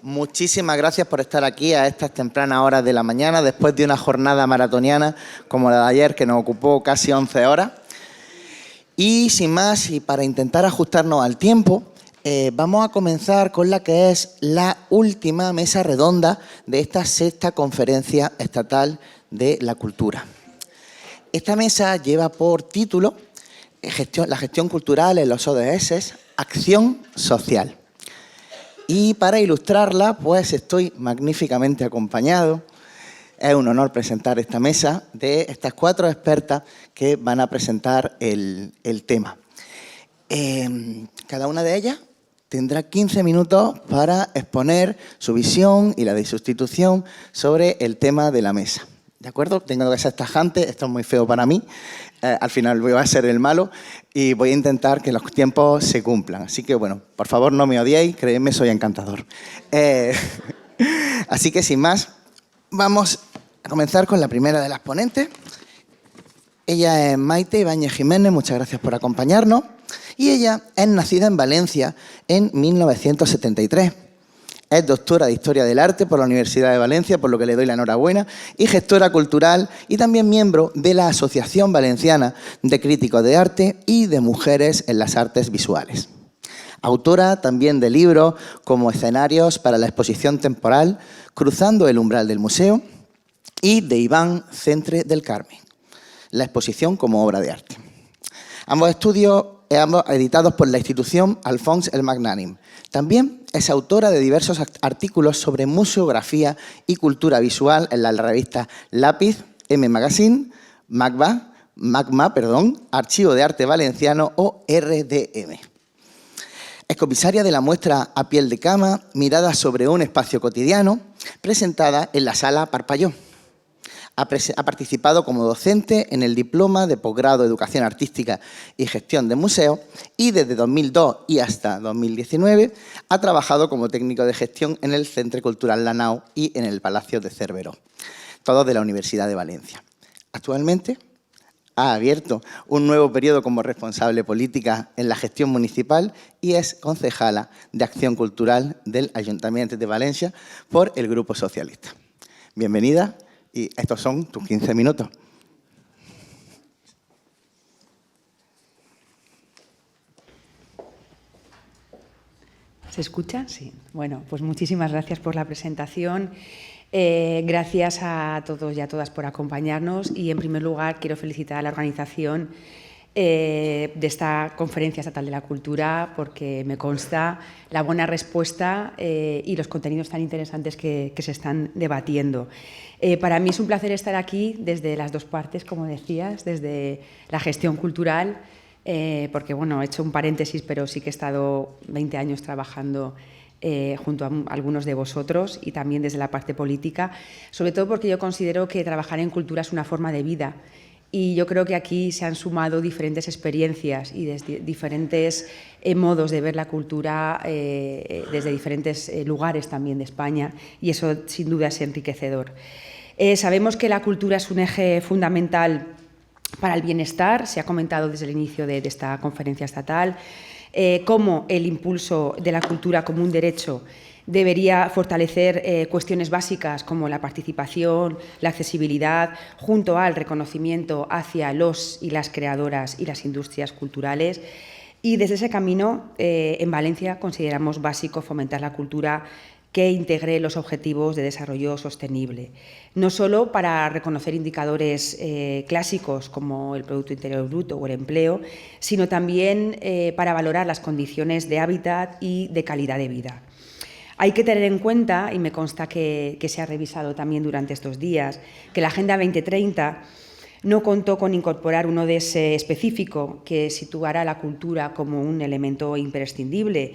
muchísimas gracias por estar aquí a estas tempranas horas de la mañana, después de una jornada maratoniana como la de ayer, que nos ocupó casi 11 horas. Y sin más, y para intentar ajustarnos al tiempo, vamos a comenzar con la que es la última mesa redonda de esta sexta conferencia estatal de la cultura. Esta mesa lleva por título la gestión cultural en los ODS, acción social. Y para ilustrarla, pues estoy magníficamente acompañado. Es un honor presentar esta mesa de estas 4 expertas que van a presentar el tema. Cada una de ellas tendrá 15 minutos para exponer su visión y la de su institución sobre el tema de la mesa. ¿De acuerdo? Tengo que ser tajante, esto es muy feo para mí. Al final voy a ser el malo y voy a intentar que los tiempos se cumplan. Así que, bueno, por favor no me odiéis, créeme, soy encantador. Así que, sin más, vamos a comenzar con la primera de las ponentes. Ella es Maite Ibáñez Jiménez, muchas gracias por acompañarnos. Y ella es nacida en Valencia en 1973. Es doctora de Historia del Arte por la Universidad de Valencia, por lo que le doy la enhorabuena, y gestora cultural y también miembro de la Asociación Valenciana de Críticos de Arte y de Mujeres en las Artes Visuales. Autora también de libros como Escenarios para la exposición temporal, Cruzando el umbral del museo, y de Iván Centre del Carmen, la exposición como obra de arte. Ambos estudios editados por la institución Alfons el Magnànim. También es autora de diversos artículos sobre museografía y cultura visual en las revistas Lápiz, M Magazine, Magma, Archivo de Arte Valenciano o RDM. Es comisaria de la muestra A piel de cama, miradas sobre un espacio cotidiano, presentada en la Sala Parpalló. Ha participado como docente en el Diploma de Posgrado de Educación Artística y Gestión de Museos y desde 2002 y hasta 2019 ha trabajado como técnico de gestión en el Centre Cultural La Nau y en el Palacio de Cerveró, todos de la Universidad de Valencia. Actualmente ha abierto un nuevo periodo como responsable política en la gestión municipal y es concejala de Acción Cultural del Ayuntamiento de Valencia por el Grupo Socialista. Bienvenida. Y estos son tus 15 minutos. ¿Se escucha? Sí. Bueno, pues muchísimas gracias por la presentación. Gracias a todos y a todas por acompañarnos. Y, en primer lugar, quiero felicitar a la organización de esta Conferencia Estatal de la Cultura porque me consta la buena respuesta y los contenidos tan interesantes que se están debatiendo. Para mí es un placer estar aquí desde las dos partes, como decías, desde la gestión cultural, porque, bueno, he hecho un paréntesis, pero sí que he estado 20 años trabajando junto a algunos de vosotros y también desde la parte política, sobre todo porque yo considero que trabajar en cultura es una forma de vida. Y yo creo que aquí se han sumado diferentes experiencias y desde diferentes modos de ver la cultura desde diferentes lugares también de España, y eso sin duda es enriquecedor. Sabemos que la cultura es un eje fundamental para el bienestar, se ha comentado desde el inicio de esta conferencia estatal, cómo el impulso de la cultura como un derecho debería fortalecer cuestiones básicas como la participación, la accesibilidad, junto al reconocimiento hacia los y las creadoras y las industrias culturales. Y desde ese camino, en Valencia consideramos básico fomentar la cultura que integre los objetivos de desarrollo sostenible, no solo para reconocer indicadores clásicos como el Producto Interior Bruto o el empleo, sino también para valorar las condiciones de hábitat y de calidad de vida. Hay que tener en cuenta, y me consta que se ha revisado también durante estos días, que la Agenda 2030 no contó con incorporar un ODS específico que situara la cultura como un elemento imprescindible,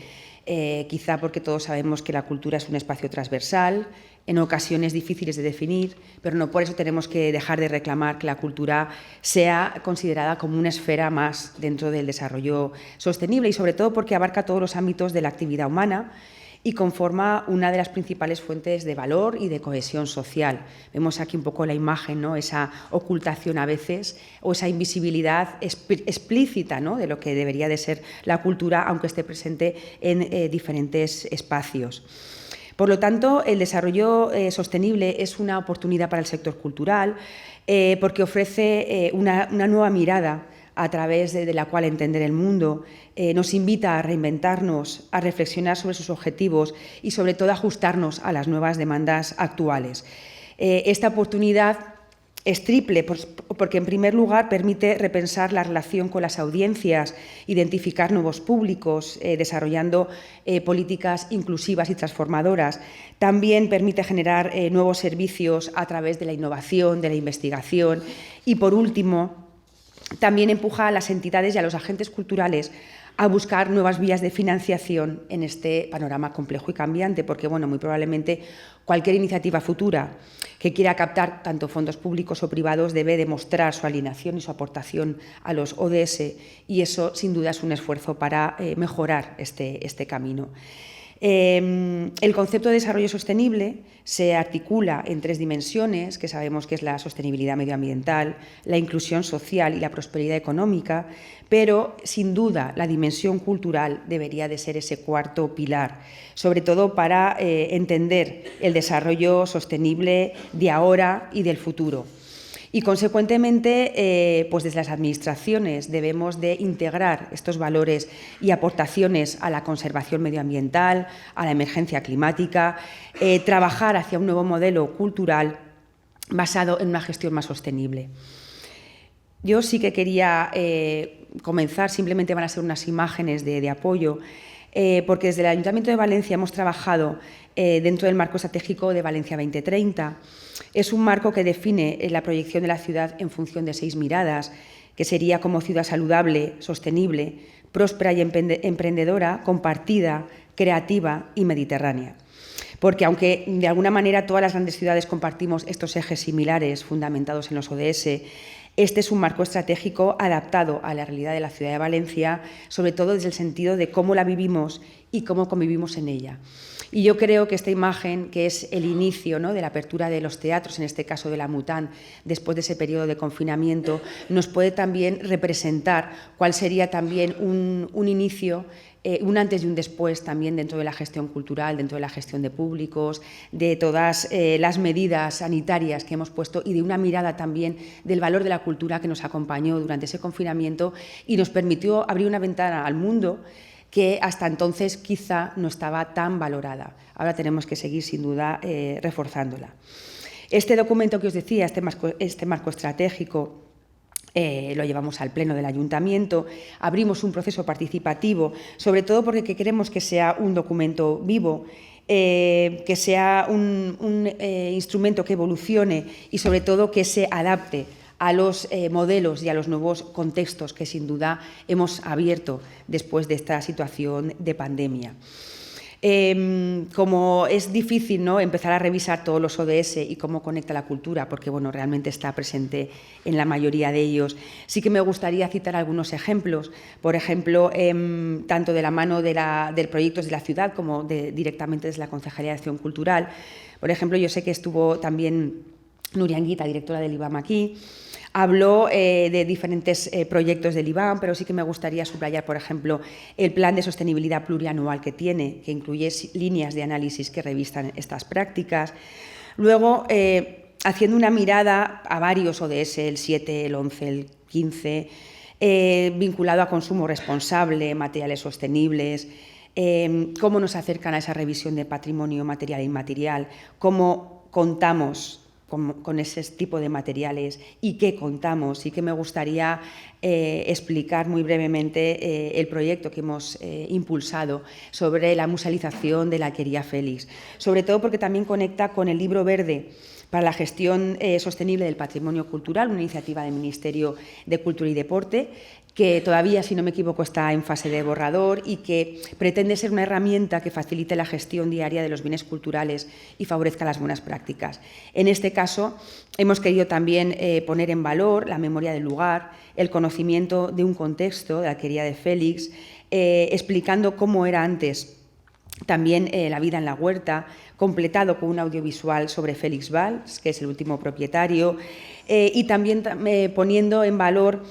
quizá porque todos sabemos que la cultura es un espacio transversal, en ocasiones difíciles de definir, pero no por eso tenemos que dejar de reclamar que la cultura sea considerada como una esfera más dentro del desarrollo sostenible y sobre todo porque abarca todos los ámbitos de la actividad humana y conforma una de las principales fuentes de valor y de cohesión social. Vemos aquí un poco la imagen, ¿no? Esa ocultación a veces o esa invisibilidad explícita, ¿no?, de lo que debería de ser la cultura, aunque esté presente en diferentes espacios. Por lo tanto, el desarrollo sostenible es una oportunidad para el sector cultural porque ofrece una nueva mirada a través de la cual entender el mundo, nos invita a reinventarnos, a reflexionar sobre sus objetivos y, sobre todo, a ajustarnos a las nuevas demandas actuales. Esta oportunidad es triple porque, en primer lugar, permite repensar la relación con las audiencias, identificar nuevos públicos, desarrollando políticas inclusivas y transformadoras. También permite generar nuevos servicios a través de la innovación, de la investigación y, por último, también empuja a las entidades y a los agentes culturales a buscar nuevas vías de financiación en este panorama complejo y cambiante, porque, bueno, muy probablemente cualquier iniciativa futura que quiera captar tanto fondos públicos o privados debe demostrar su alineación y su aportación a los ODS, y eso, sin duda, es un esfuerzo para mejorar este camino. El concepto de desarrollo sostenible se articula en 3 dimensiones, que sabemos que es la sostenibilidad medioambiental, la inclusión social y la prosperidad económica, pero, sin duda, la dimensión cultural debería de ser ese cuarto pilar, sobre todo para entender el desarrollo sostenible de ahora y del futuro. Y, consecuentemente, pues desde las administraciones debemos de integrar estos valores y aportaciones a la conservación medioambiental, a la emergencia climática, trabajar hacia un nuevo modelo cultural basado en una gestión más sostenible. Yo sí que quería comenzar, simplemente van a ser unas imágenes de apoyo, porque desde el Ayuntamiento de Valencia hemos trabajado dentro del marco estratégico de Valencia 2030. Es un marco que define la proyección de la ciudad en función de 6 miradas, que sería como ciudad saludable, sostenible, próspera y emprendedora, compartida, creativa y mediterránea. Porque, aunque de alguna manera todas las grandes ciudades compartimos estos ejes similares fundamentados en los ODS, este es un marco estratégico adaptado a la realidad de la ciudad de Valencia, sobre todo desde el sentido de cómo la vivimos y cómo convivimos en ella. Y yo creo que esta imagen, que es el inicio, ¿no?, de la apertura de los teatros, en este caso de la Mután, después de ese periodo de confinamiento, nos puede también representar cuál sería también un inicio, un antes y un después también dentro de la gestión cultural, dentro de la gestión de públicos, de todas las medidas sanitarias que hemos puesto y de una mirada también del valor de la cultura que nos acompañó durante ese confinamiento y nos permitió abrir una ventana al mundo que hasta entonces quizá no estaba tan valorada. Ahora tenemos que seguir, sin duda, reforzándola. Este documento que os decía, este marco estratégico, lo llevamos al Pleno del Ayuntamiento, abrimos un proceso participativo, sobre todo porque queremos que sea un documento vivo, que sea un instrumento que evolucione y, sobre todo, que se adapte a los modelos y a los nuevos contextos que, sin duda, hemos abierto después de esta situación de pandemia. Como es difícil, ¿no?, empezar a revisar todos los ODS y cómo conecta la cultura, porque, bueno, realmente está presente en la mayoría de ellos, sí que me gustaría citar algunos ejemplos. Por ejemplo, tanto de la mano del proyectos de la ciudad como directamente desde la Concejalía de Acción Cultural. Por ejemplo, yo sé que estuvo también Nuria Anguita, directora del IBAM, aquí. Habló de diferentes proyectos del IBAM, pero sí que me gustaría subrayar, por ejemplo, el plan de sostenibilidad plurianual que tiene, que incluye líneas de análisis que revisan estas prácticas. Luego, haciendo una mirada a varios ODS, el 7, el 11, el 15, vinculado a consumo responsable, materiales sostenibles, cómo nos acercan a esa revisión de patrimonio material e inmaterial, cómo contamos con ese tipo de materiales y qué contamos. Sí que me gustaría explicar muy brevemente el proyecto que hemos impulsado sobre la musealización de la Alquería Félix, sobre todo porque también conecta con el Libro Verde para la gestión sostenible del patrimonio cultural, una iniciativa del Ministerio de Cultura y Deporte, que todavía, si no me equivoco, está en fase de borrador y que pretende ser una herramienta que facilite la gestión diaria de los bienes culturales y favorezca las buenas prácticas. En este caso, hemos querido también poner en valor la memoria del lugar, el conocimiento de un contexto de la Alquería de Félix, explicando cómo era antes también la vida en la huerta, completado con un audiovisual sobre Félix Valls, que es el último propietario, y también poniendo en valor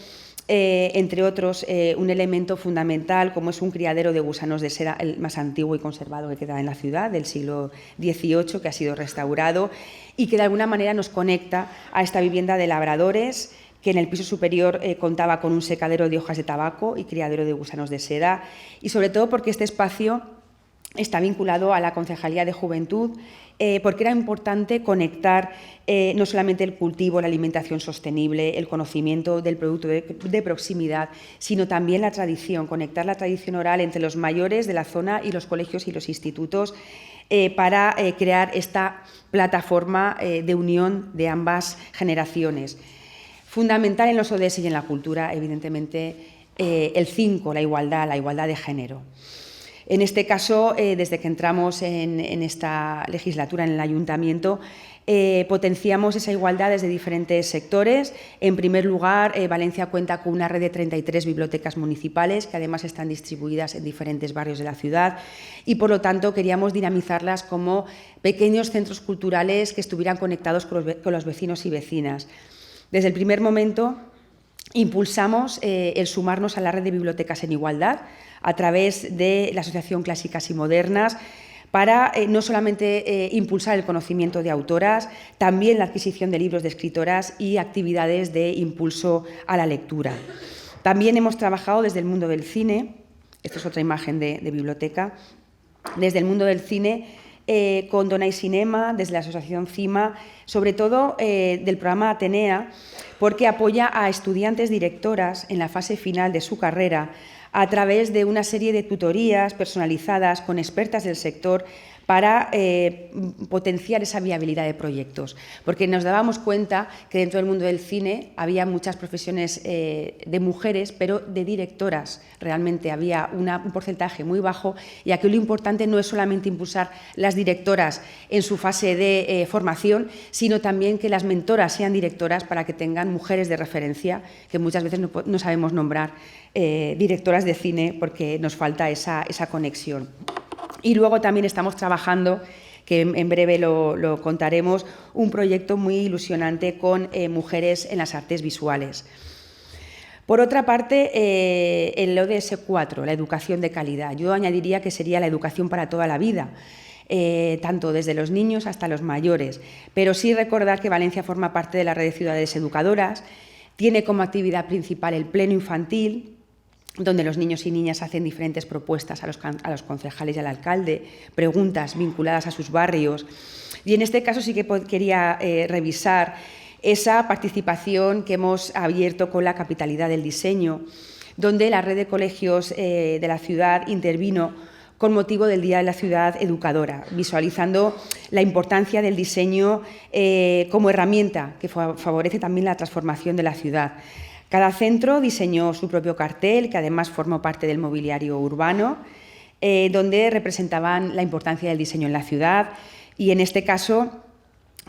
entre otros, un elemento fundamental como es un criadero de gusanos de seda, el más antiguo y conservado que queda en la ciudad, del siglo XVIII, que ha sido restaurado y que de alguna manera nos conecta a esta vivienda de labradores, que en el piso superior contaba con un secadero de hojas de tabaco y criadero de gusanos de seda, y sobre todo porque este espacio está vinculado a la Concejalía de Juventud, porque era importante conectar no solamente el cultivo, la alimentación sostenible, el conocimiento del producto de proximidad, sino también la tradición, conectar la tradición oral entre los mayores de la zona y los colegios y los institutos para crear esta plataforma de unión de ambas generaciones. Fundamental en los ODS y en la cultura, evidentemente, el 5, la igualdad de género. En este caso, desde que entramos en esta legislatura en el Ayuntamiento, potenciamos esa igualdad desde diferentes sectores. En primer lugar, Valencia cuenta con una red de 33 bibliotecas municipales que además están distribuidas en diferentes barrios de la ciudad y, por lo tanto, queríamos dinamizarlas como pequeños centros culturales que estuvieran conectados con los vecinos y vecinas. Desde el primer momento impulsamos el sumarnos a la red de bibliotecas en igualdad a través de la Asociación Clásicas y Modernas para no solamente impulsar el conocimiento de autoras, también la adquisición de libros de escritoras y actividades de impulso a la lectura. También hemos trabajado desde el mundo del cine, esta es otra imagen de biblioteca, desde el mundo del cine con Donai Cinema, desde la Asociación CIMA, sobre todo del programa Atenea, porque apoya a estudiantes directoras en la fase final de su carrera a través de una serie de tutorías personalizadas con expertas del sector para potenciar esa viabilidad de proyectos, porque nos dábamos cuenta que dentro del mundo del cine había muchas profesiones de mujeres, pero de directoras realmente había un porcentaje muy bajo, y aquí lo importante no es solamente impulsar las directoras en su fase de formación, sino también que las mentoras sean directoras para que tengan mujeres de referencia, que muchas veces no sabemos nombrar directoras de cine porque nos falta esa conexión. Y luego también estamos trabajando, que en breve lo contaremos, un proyecto muy ilusionante con mujeres en las artes visuales. Por otra parte, el ODS 4, la educación de calidad. Yo añadiría que sería la educación para toda la vida, tanto desde los niños hasta los mayores. Pero sí recordar que Valencia forma parte de la red de ciudades educadoras, tiene como actividad principal el pleno infantil, donde los niños y niñas hacen diferentes propuestas a los concejales y al alcalde, preguntas vinculadas a sus barrios. Y en este caso sí que quería revisar esa participación que hemos abierto con la capitalidad del diseño, donde la red de colegios de la ciudad intervino con motivo del Día de la Ciudad Educadora, visualizando la importancia del diseño como herramienta que favorece también la transformación de la ciudad. Cada centro diseñó su propio cartel, que además formó parte del mobiliario urbano, donde representaban la importancia del diseño en la ciudad, y en este caso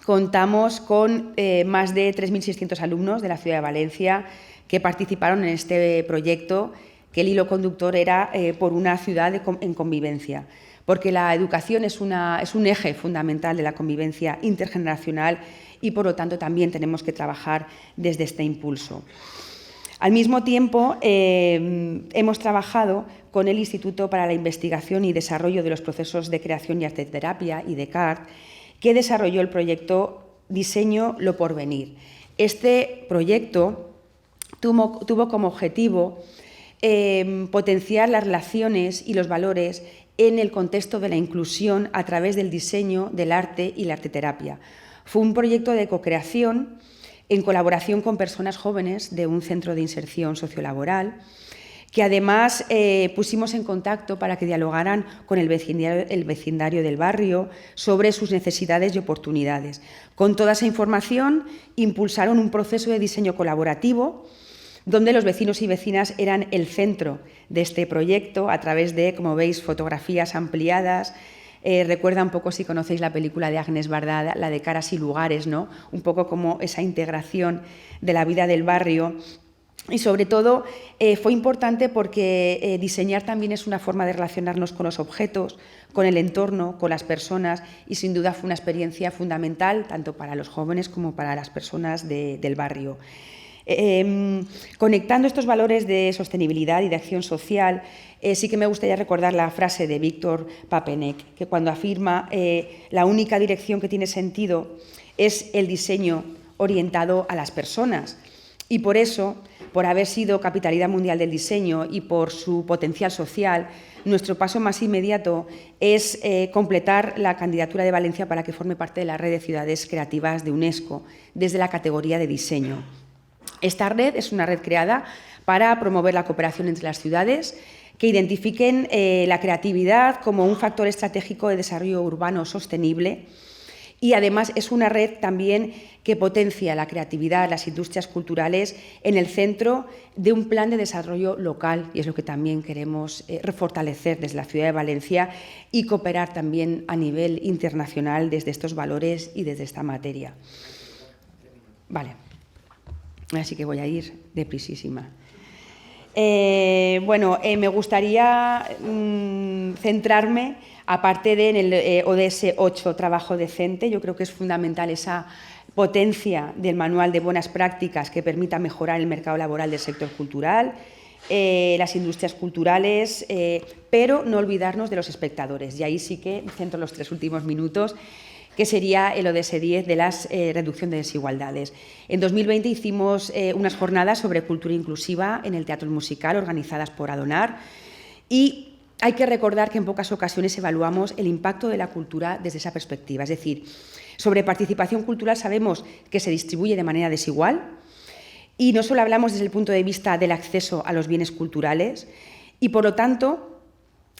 contamos con más de 3.600 alumnos de la ciudad de Valencia que participaron en este proyecto, que el hilo conductor era por una ciudad en convivencia, porque la educación es un eje fundamental de la convivencia intergeneracional y, por lo tanto, también tenemos que trabajar desde este impulso. Al mismo tiempo, hemos trabajado con el Instituto para la Investigación y Desarrollo de los Procesos de Creación y Arteterapia, IDECART, que desarrolló el proyecto Diseño lo Porvenir. Este proyecto tuvo como objetivo potenciar las relaciones y los valores en el contexto de la inclusión a través del diseño, del arte y la arteterapia. Fue un proyecto de co-creación en colaboración con personas jóvenes de un centro de inserción sociolaboral, que además pusimos en contacto para que dialogaran con el vecindario del barrio sobre sus necesidades y oportunidades. Con toda esa información impulsaron un proceso de diseño colaborativo donde los vecinos y vecinas eran el centro de este proyecto a través de, como veis, fotografías ampliadas. Recuerda un poco, si conocéis la película de Agnes Varda, la de Caras y Lugares, ¿no? Un poco como esa integración de la vida del barrio. Y sobre todo fue importante porque diseñar también es una forma de relacionarnos con los objetos, con el entorno, con las personas, y sin duda fue una experiencia fundamental tanto para los jóvenes como para las personas del barrio. Conectando estos valores de sostenibilidad y de acción social, sí que me gustaría recordar la frase de Víctor Papenek, que cuando afirma la única dirección que tiene sentido es el diseño orientado a las personas. Y por eso, por haber sido capitalidad mundial del diseño y por su potencial social, nuestro paso más inmediato es completar la candidatura de Valencia para que forme parte de la red de ciudades creativas de UNESCO, desde la categoría de diseño. Esta red es una red creada para promover la cooperación entre las ciudades, que identifiquen la creatividad como un factor estratégico de desarrollo urbano sostenible, y además es una red también que potencia la creatividad, las industrias culturales en el centro de un plan de desarrollo local, y es lo que también queremos refortalecer desde la ciudad de Valencia y cooperar también a nivel internacional desde estos valores y desde esta materia. Vale, así que voy a ir deprisísima. Me gustaría centrarme, aparte de en el ODS 8, trabajo decente. Yo creo que es fundamental esa potencia del manual de buenas prácticas que permita mejorar el mercado laboral del sector cultural, las industrias culturales, pero no olvidarnos de los espectadores. Y ahí sí que centro los 3 últimos minutos, que sería el ODS 10 de la reducción de desigualdades. En 2020 hicimos unas jornadas sobre cultura inclusiva en el Teatro Musical, organizadas por Adonar, y hay que recordar que en pocas ocasiones evaluamos el impacto de la cultura desde esa perspectiva. Es decir, sobre participación cultural sabemos que se distribuye de manera desigual, y no solo hablamos desde el punto de vista del acceso a los bienes culturales, y por lo tanto,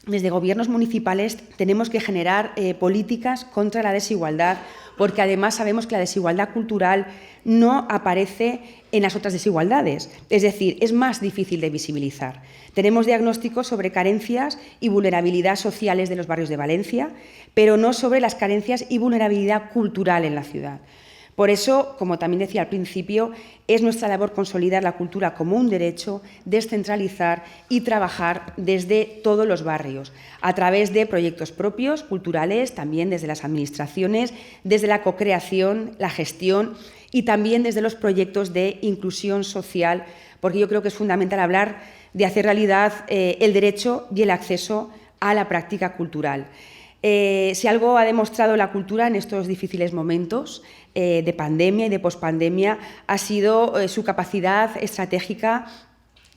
desde gobiernos municipales tenemos que generar políticas contra la desigualdad, porque además sabemos que la desigualdad cultural no aparece en las otras desigualdades, es decir, es más difícil de visibilizar. Tenemos diagnósticos sobre carencias y vulnerabilidad sociales de los barrios de Valencia, pero no sobre las carencias y vulnerabilidad cultural en la ciudad. Por eso, como también decía al principio, es nuestra labor consolidar la cultura como un derecho, descentralizar y trabajar desde todos los barrios, a través de proyectos propios, culturales, también desde las administraciones, desde la cocreación, la gestión y también desde los proyectos de inclusión social, porque yo creo que es fundamental hablar de hacer realidad el derecho y el acceso a la práctica cultural. Si algo ha demostrado la cultura en estos difíciles momentos de pandemia y de pospandemia ha sido su capacidad estratégica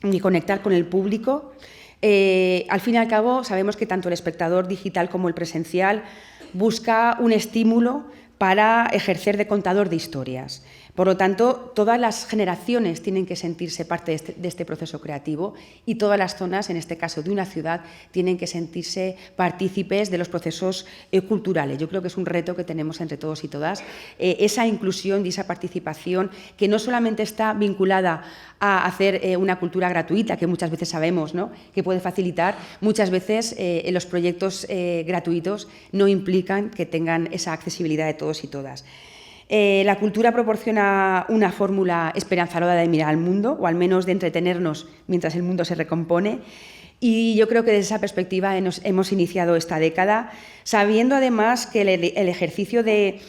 de conectar con el público. Al fin y al cabo, sabemos que tanto el espectador digital como el presencial busca un estímulo para ejercer de contador de historias. Por lo tanto, todas las generaciones tienen que sentirse parte de este proceso creativo, y todas las zonas, en este caso de una ciudad, tienen que sentirse partícipes de los procesos culturales. Yo creo que es un reto que tenemos entre todos y todas, esa inclusión y esa participación que no solamente está vinculada a hacer una cultura gratuita, que muchas veces sabemos, ¿no?, que puede facilitar. Muchas veces los proyectos gratuitos no implican que tengan esa accesibilidad de todos y todas. La cultura proporciona una fórmula esperanzadora de mirar al mundo, o al menos de entretenernos mientras el mundo se recompone, y yo creo que desde esa perspectiva hemos iniciado esta década, sabiendo además que el ejercicio de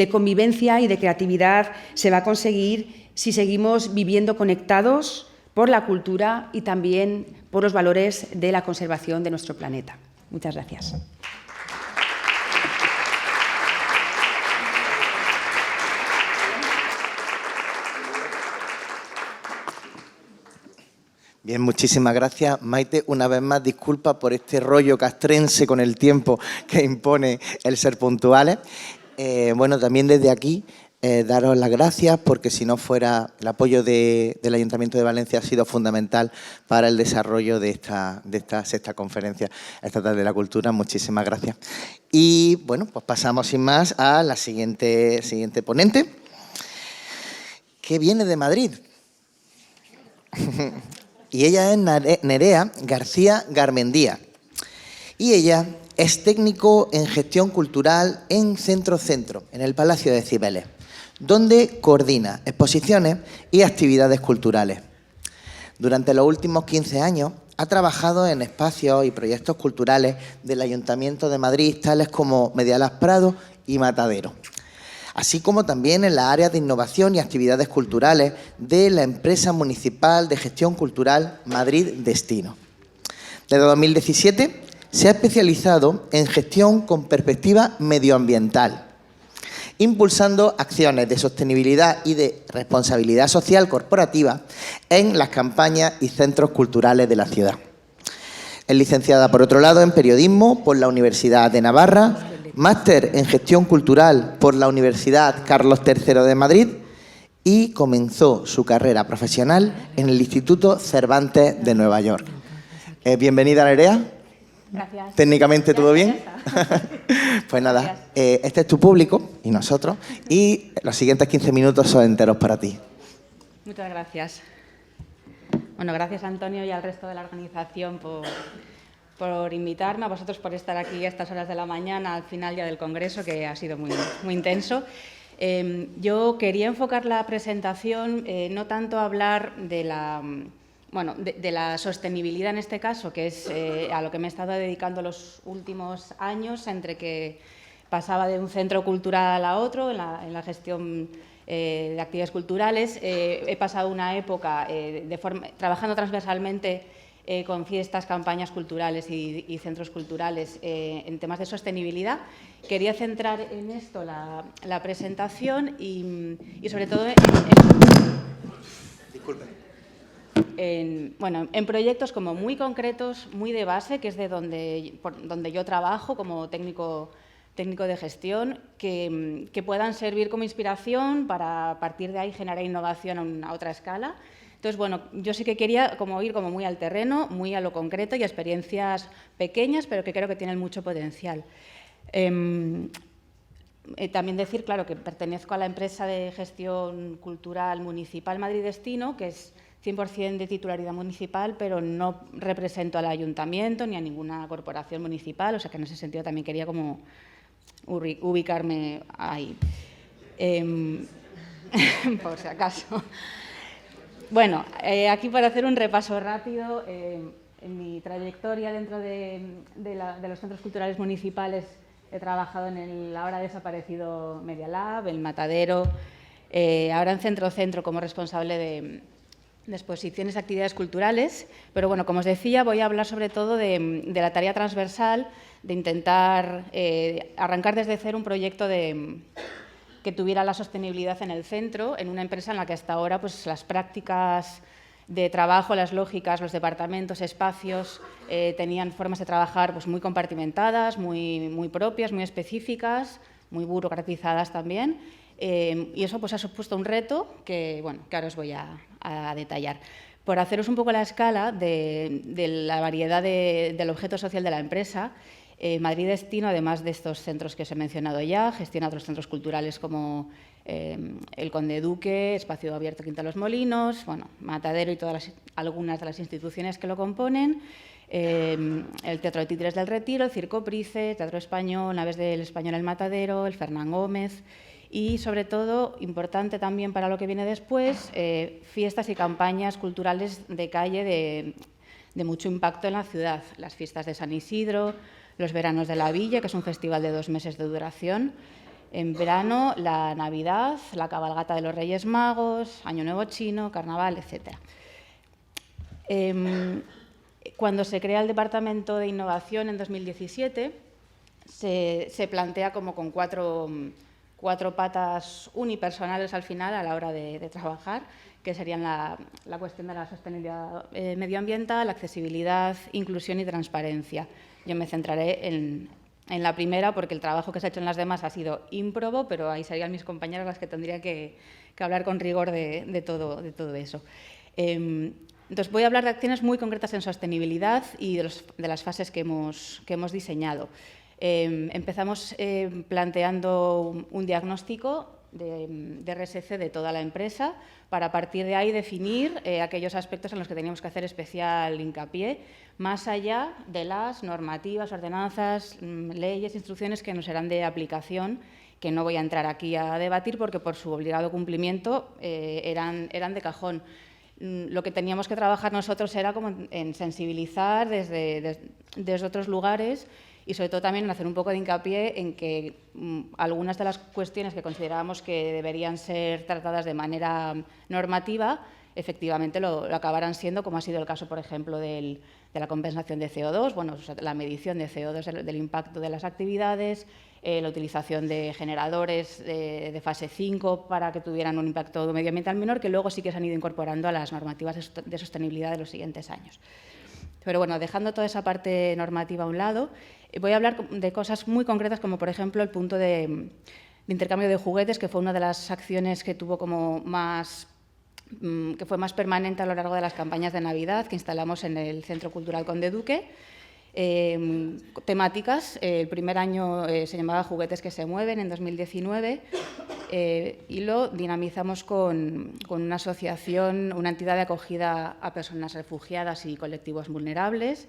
convivencia y de creatividad se va a conseguir si seguimos viviendo conectados por la cultura y también por los valores de la conservación de nuestro planeta. Muchas gracias. Bien, muchísimas gracias, Maite. Una vez más, disculpa por este rollo castrense con el tiempo que impone el ser puntuales. También desde aquí daros las gracias, porque si no fuera el apoyo del Ayuntamiento de Valencia ha sido fundamental para el desarrollo de esta sexta conferencia estatal de la cultura. Muchísimas gracias. Y bueno, pues pasamos sin más a la siguiente ponente, que viene de Madrid. Y ella es Nerea García Garmendia. Y ella es técnico en gestión cultural en Centro, en el Palacio de Cibeles, donde coordina exposiciones y actividades culturales. Durante los últimos 15 años ha trabajado en espacios y proyectos culturales del Ayuntamiento de Madrid, tales como Medialas Prado y Matadero. así como también en las áreas de innovación y actividades culturales de la empresa municipal de gestión cultural Madrid Destino. Desde 2017 se ha especializado en gestión con perspectiva medioambiental, impulsando acciones de sostenibilidad y de responsabilidad social corporativa en las campañas y centros culturales de la ciudad. Es licenciada, por otro lado, en Periodismo por la Universidad de Navarra, máster en Gestión Cultural por la Universidad Carlos III de Madrid y comenzó su carrera profesional en el Instituto Cervantes de Nueva York. Bienvenida, Nerea. Gracias. ¿Técnicamente todo bien? Pues nada, Gracias. este es tu público y nosotros, y los siguientes 15 minutos son enteros para ti. Muchas gracias. Bueno, gracias Antonio y al resto de la organización por invitarme, a vosotros por estar aquí a estas horas de la mañana, al final ya del Congreso, que ha sido muy intenso. Yo quería enfocar la presentación, no tanto a hablar de la sostenibilidad en este caso, que es a lo que me he estado dedicando los últimos años, entre que pasaba de un centro cultural a otro en la gestión de actividades culturales. He pasado una época trabajando transversalmente con fiestas, campañas culturales y centros culturales en temas de sostenibilidad. Quería centrar en esto la presentación y sobre todo en proyectos como muy concretos, muy de base, que es de donde yo trabajo como técnico de gestión, que puedan servir como inspiración para, a partir de ahí, generar innovación a otra escala. Entonces, bueno, yo sí que quería ir como muy al terreno, muy a lo concreto y a experiencias pequeñas, pero que creo que tienen mucho potencial. También decir, claro, que pertenezco a la empresa de gestión cultural municipal Madrid Destino, que es 100% de titularidad municipal, pero no represento al ayuntamiento ni a ninguna corporación municipal, o sea que en ese sentido también quería como ubicarme ahí, por si acaso. Bueno, aquí para hacer un repaso rápido, en mi trayectoria dentro de los centros culturales municipales he trabajado en el ahora desaparecido Media Lab, el Matadero, ahora en Centro como responsable de exposiciones y actividades culturales, pero bueno, como os decía, voy a hablar sobre todo de la tarea transversal de intentar arrancar desde cero un proyecto que tuviera la sostenibilidad en el centro, en una empresa en la que hasta ahora pues, las prácticas de trabajo, las lógicas, los departamentos, espacios, tenían formas de trabajar pues, muy compartimentadas, muy propias, muy específicas, muy burocratizadas también. Y eso pues, ha supuesto un reto que ahora os voy a detallar. Por haceros un poco la escala de la variedad del objeto social de la empresa, Madrid Destino, además de estos centros que os he mencionado ya, gestiona otros centros culturales como el Conde Duque, Espacio Abierto Quinta de los Molinos, Matadero y algunas de las instituciones que lo componen, el Teatro de Títeres del Retiro, el Circo Price, Teatro Español, Naves del Español El Matadero, el Fernán Gómez y, sobre todo, importante también para lo que viene después, fiestas y campañas culturales de calle de mucho impacto en la ciudad. Las fiestas de San Isidro, los Veranos de la Villa, que es un festival de 2 meses de duración. En verano, la Navidad, la cabalgata de los Reyes Magos, Año Nuevo Chino, Carnaval, etc. Cuando se crea el Departamento de Innovación en 2017, se plantea como con cuatro patas unipersonales al final a la hora de trabajar, que serían la cuestión de la sostenibilidad medioambiental, la accesibilidad, inclusión y transparencia. Yo me centraré en la primera porque el trabajo que se ha hecho en las demás ha sido ímprobo, pero ahí serían mis compañeras las que tendrían que hablar con rigor de todo eso. Entonces, voy a hablar de acciones muy concretas en sostenibilidad y de las fases que hemos diseñado. Empezamos planteando un diagnóstico de RSC de toda la empresa para, a partir de ahí, definir aquellos aspectos en los que teníamos que hacer especial hincapié, más allá de las normativas, ordenanzas, leyes, instrucciones que nos serán de aplicación, que no voy a entrar aquí a debatir porque por su obligado cumplimiento eran de cajón. Lo que teníamos que trabajar nosotros era como en sensibilizar desde otros lugares y sobre todo también en hacer un poco de hincapié en que algunas de las cuestiones que considerábamos que deberían ser tratadas de manera normativa, efectivamente lo acabarán siendo, como ha sido el caso, por ejemplo, de la compensación de CO2, bueno, o sea, la medición de CO2, del impacto de las actividades, la utilización de generadores de fase 5 para que tuvieran un impacto medioambiental menor, que luego sí que se han ido incorporando a las normativas de sostenibilidad de los siguientes años. Pero bueno, dejando toda esa parte normativa a un lado, voy a hablar de cosas muy concretas, como por ejemplo el punto de intercambio de juguetes, que fue una de las acciones que tuvo como que fue más permanente a lo largo de las campañas de Navidad que instalamos en el Centro Cultural Conde Duque. Temáticas, el primer año se llamaba Juguetes que se mueven, en 2019, y lo dinamizamos con una asociación, una entidad de acogida a personas refugiadas y colectivos vulnerables.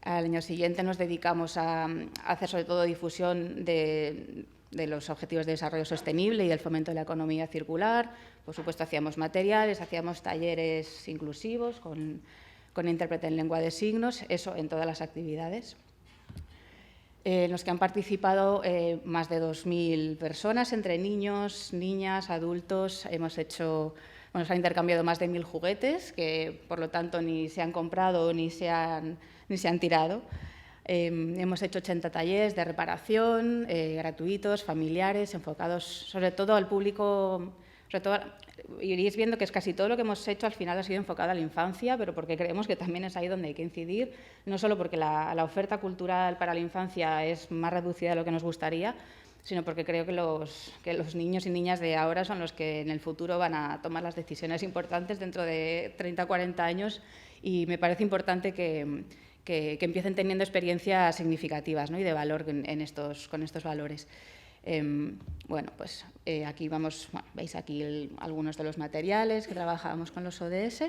Al año siguiente nos dedicamos a hacer sobre todo difusión de los Objetivos de Desarrollo Sostenible y del fomento de la economía circular. Por supuesto, hacíamos materiales, hacíamos talleres inclusivos con intérprete en lengua de signos, eso en todas las actividades. En los que han participado más de 2.000 personas, entre niños, niñas, adultos. Se han intercambiado más de 1.000 juguetes, que por lo tanto ni se han comprado ni se han tirado. Hemos hecho 80 talleres de reparación, gratuitos, familiares, enfocados sobre todo al público. Iréis viendo que es casi todo lo que hemos hecho al final ha sido enfocado a la infancia, pero porque creemos que también es ahí donde hay que incidir, no solo porque la oferta cultural para la infancia es más reducida de lo que nos gustaría, sino porque creo que los niños y niñas de ahora son los que en el futuro van a tomar las decisiones importantes dentro de 30 o 40 años, y me parece importante que empiecen teniendo experiencias significativas, ¿no? Y de valor con estos valores. Bueno, pues aquí veis aquí algunos de los materiales que trabajábamos con los ODS.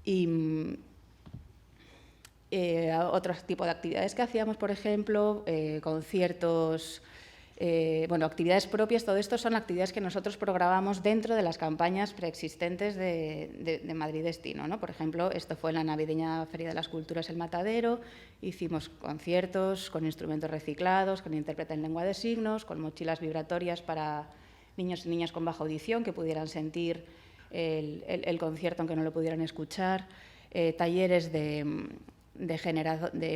Y otro tipo de actividades que hacíamos, por ejemplo, conciertos, actividades propias. Todo esto son actividades que nosotros programamos dentro de las campañas preexistentes de Madrid Destino, ¿no? Por ejemplo, esto fue en la navideña Feria de las Culturas El Matadero. Hicimos conciertos con instrumentos reciclados, con intérprete en lengua de signos, con mochilas vibratorias para niños y niñas con baja audición que pudieran sentir el concierto aunque no lo pudieran escuchar. Talleres de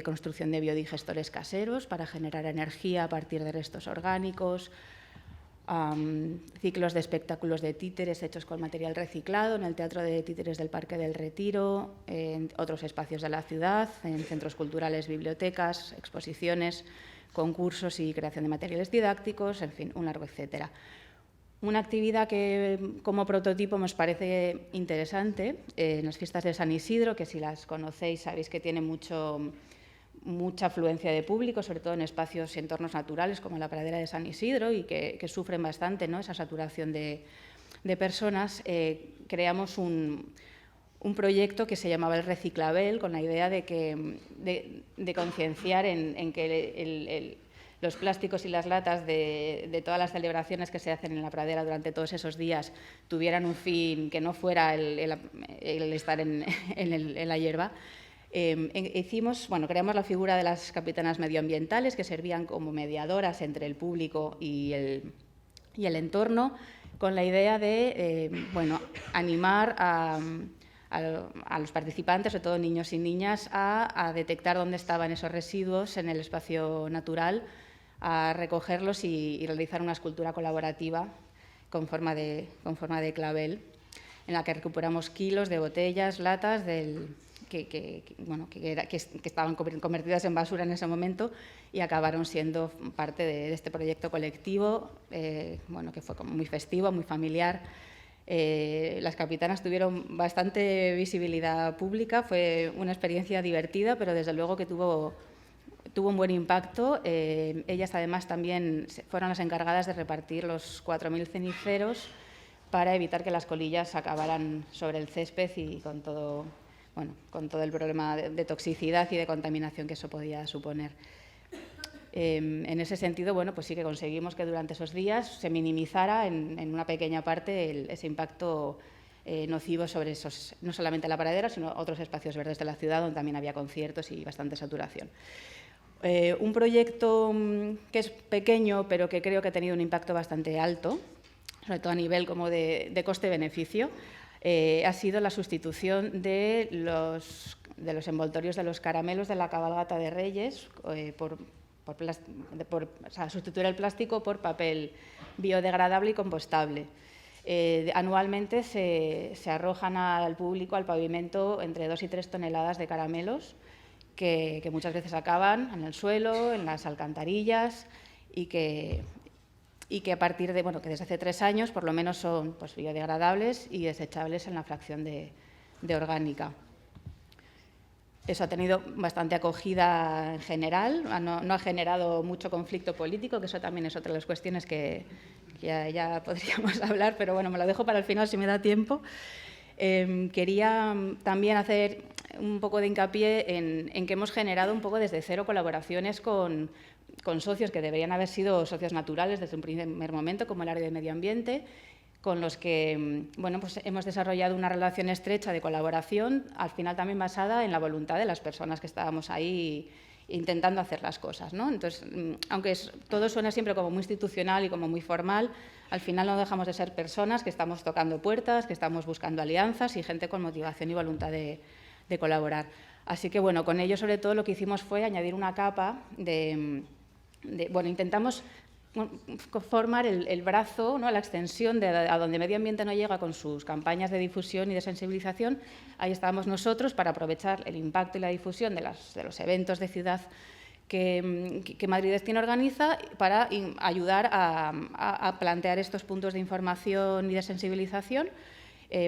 construcción de biodigestores caseros para generar energía a partir de restos orgánicos, ciclos de espectáculos de títeres hechos con material reciclado en el Teatro de Títeres del Parque del Retiro, en otros espacios de la ciudad, en centros culturales, bibliotecas, exposiciones, concursos y creación de materiales didácticos, en fin, un largo etcétera. Una actividad que como prototipo nos parece interesante, en las fiestas de San Isidro, que si las conocéis sabéis que tiene mucha afluencia de público, sobre todo en espacios y entornos naturales como la pradera de San Isidro, y que sufren bastante, ¿no?, esa saturación de personas. Creamos un proyecto que se llamaba el Reciclabel, con la idea de concienciar en que los plásticos y las latas de todas las celebraciones que se hacen en la pradera durante todos esos días tuvieran un fin que no fuera el estar en la hierba. Creamos la figura de las capitanas medioambientales, que servían como mediadoras entre el público y el entorno, con la idea de animar a los participantes, sobre todo niños y niñas, a detectar dónde estaban esos residuos en el espacio natural, a recogerlos y realizar una escultura colaborativa con forma de clavel, en la que recuperamos kilos de botellas, latas que estaban convertidas en basura en ese momento, y acabaron siendo parte de este proyecto colectivo, que fue como muy festivo, muy familiar. Las capitanas tuvieron bastante visibilidad pública, fue una experiencia divertida, pero desde luego que tuvo un buen impacto. Ellas además también fueron las encargadas de repartir los 4.000 ceniceros para evitar que las colillas acabaran sobre el césped y con todo el problema de toxicidad y de contaminación que eso podía suponer. En ese sentido, pues sí que conseguimos que durante esos días se minimizara en una pequeña parte ese impacto nocivo sobre esos, no solamente la pradera, sino otros espacios verdes de la ciudad donde también había conciertos y bastante saturación. Un proyecto que es pequeño, pero que creo que ha tenido un impacto bastante alto, sobre todo a nivel como de coste-beneficio, ha sido la sustitución de los envoltorios de los caramelos de la cabalgata de Reyes sustituir el plástico por papel biodegradable y compostable. Anualmente se arrojan al público, al pavimento, entre 2 y 3 toneladas de caramelos que muchas veces acaban en el suelo, en las alcantarillas y que a partir de, que desde hace 3 años por lo menos son pues, biodegradables y desechables en la fracción de orgánica. Eso ha tenido bastante acogida en general, no ha generado mucho conflicto político, que eso también es otra de las cuestiones que ya podríamos hablar, pero bueno, me lo dejo para el final si me da tiempo. Quería también hacer un poco de hincapié en que hemos generado un poco desde cero colaboraciones con socios que deberían haber sido socios naturales desde un primer momento, como el área de medio ambiente, con los que pues hemos desarrollado una relación estrecha de colaboración, al final también basada en la voluntad de las personas que estábamos ahí intentando hacer las cosas, ¿no? Entonces, aunque todo suena siempre como muy institucional y como muy formal, al final no dejamos de ser personas que estamos tocando puertas, que estamos buscando alianzas y gente con motivación y voluntad de colaborar. Así que, con ello, sobre todo, lo que hicimos fue añadir una capa intentamos formar el brazo, ¿no? La extensión a donde Medio Ambiente no llega con sus campañas de difusión y de sensibilización. Ahí estábamos nosotros para aprovechar el impacto y la difusión de los eventos de ciudad que Madrid Destino organiza para ayudar a plantear estos puntos de información y de sensibilización.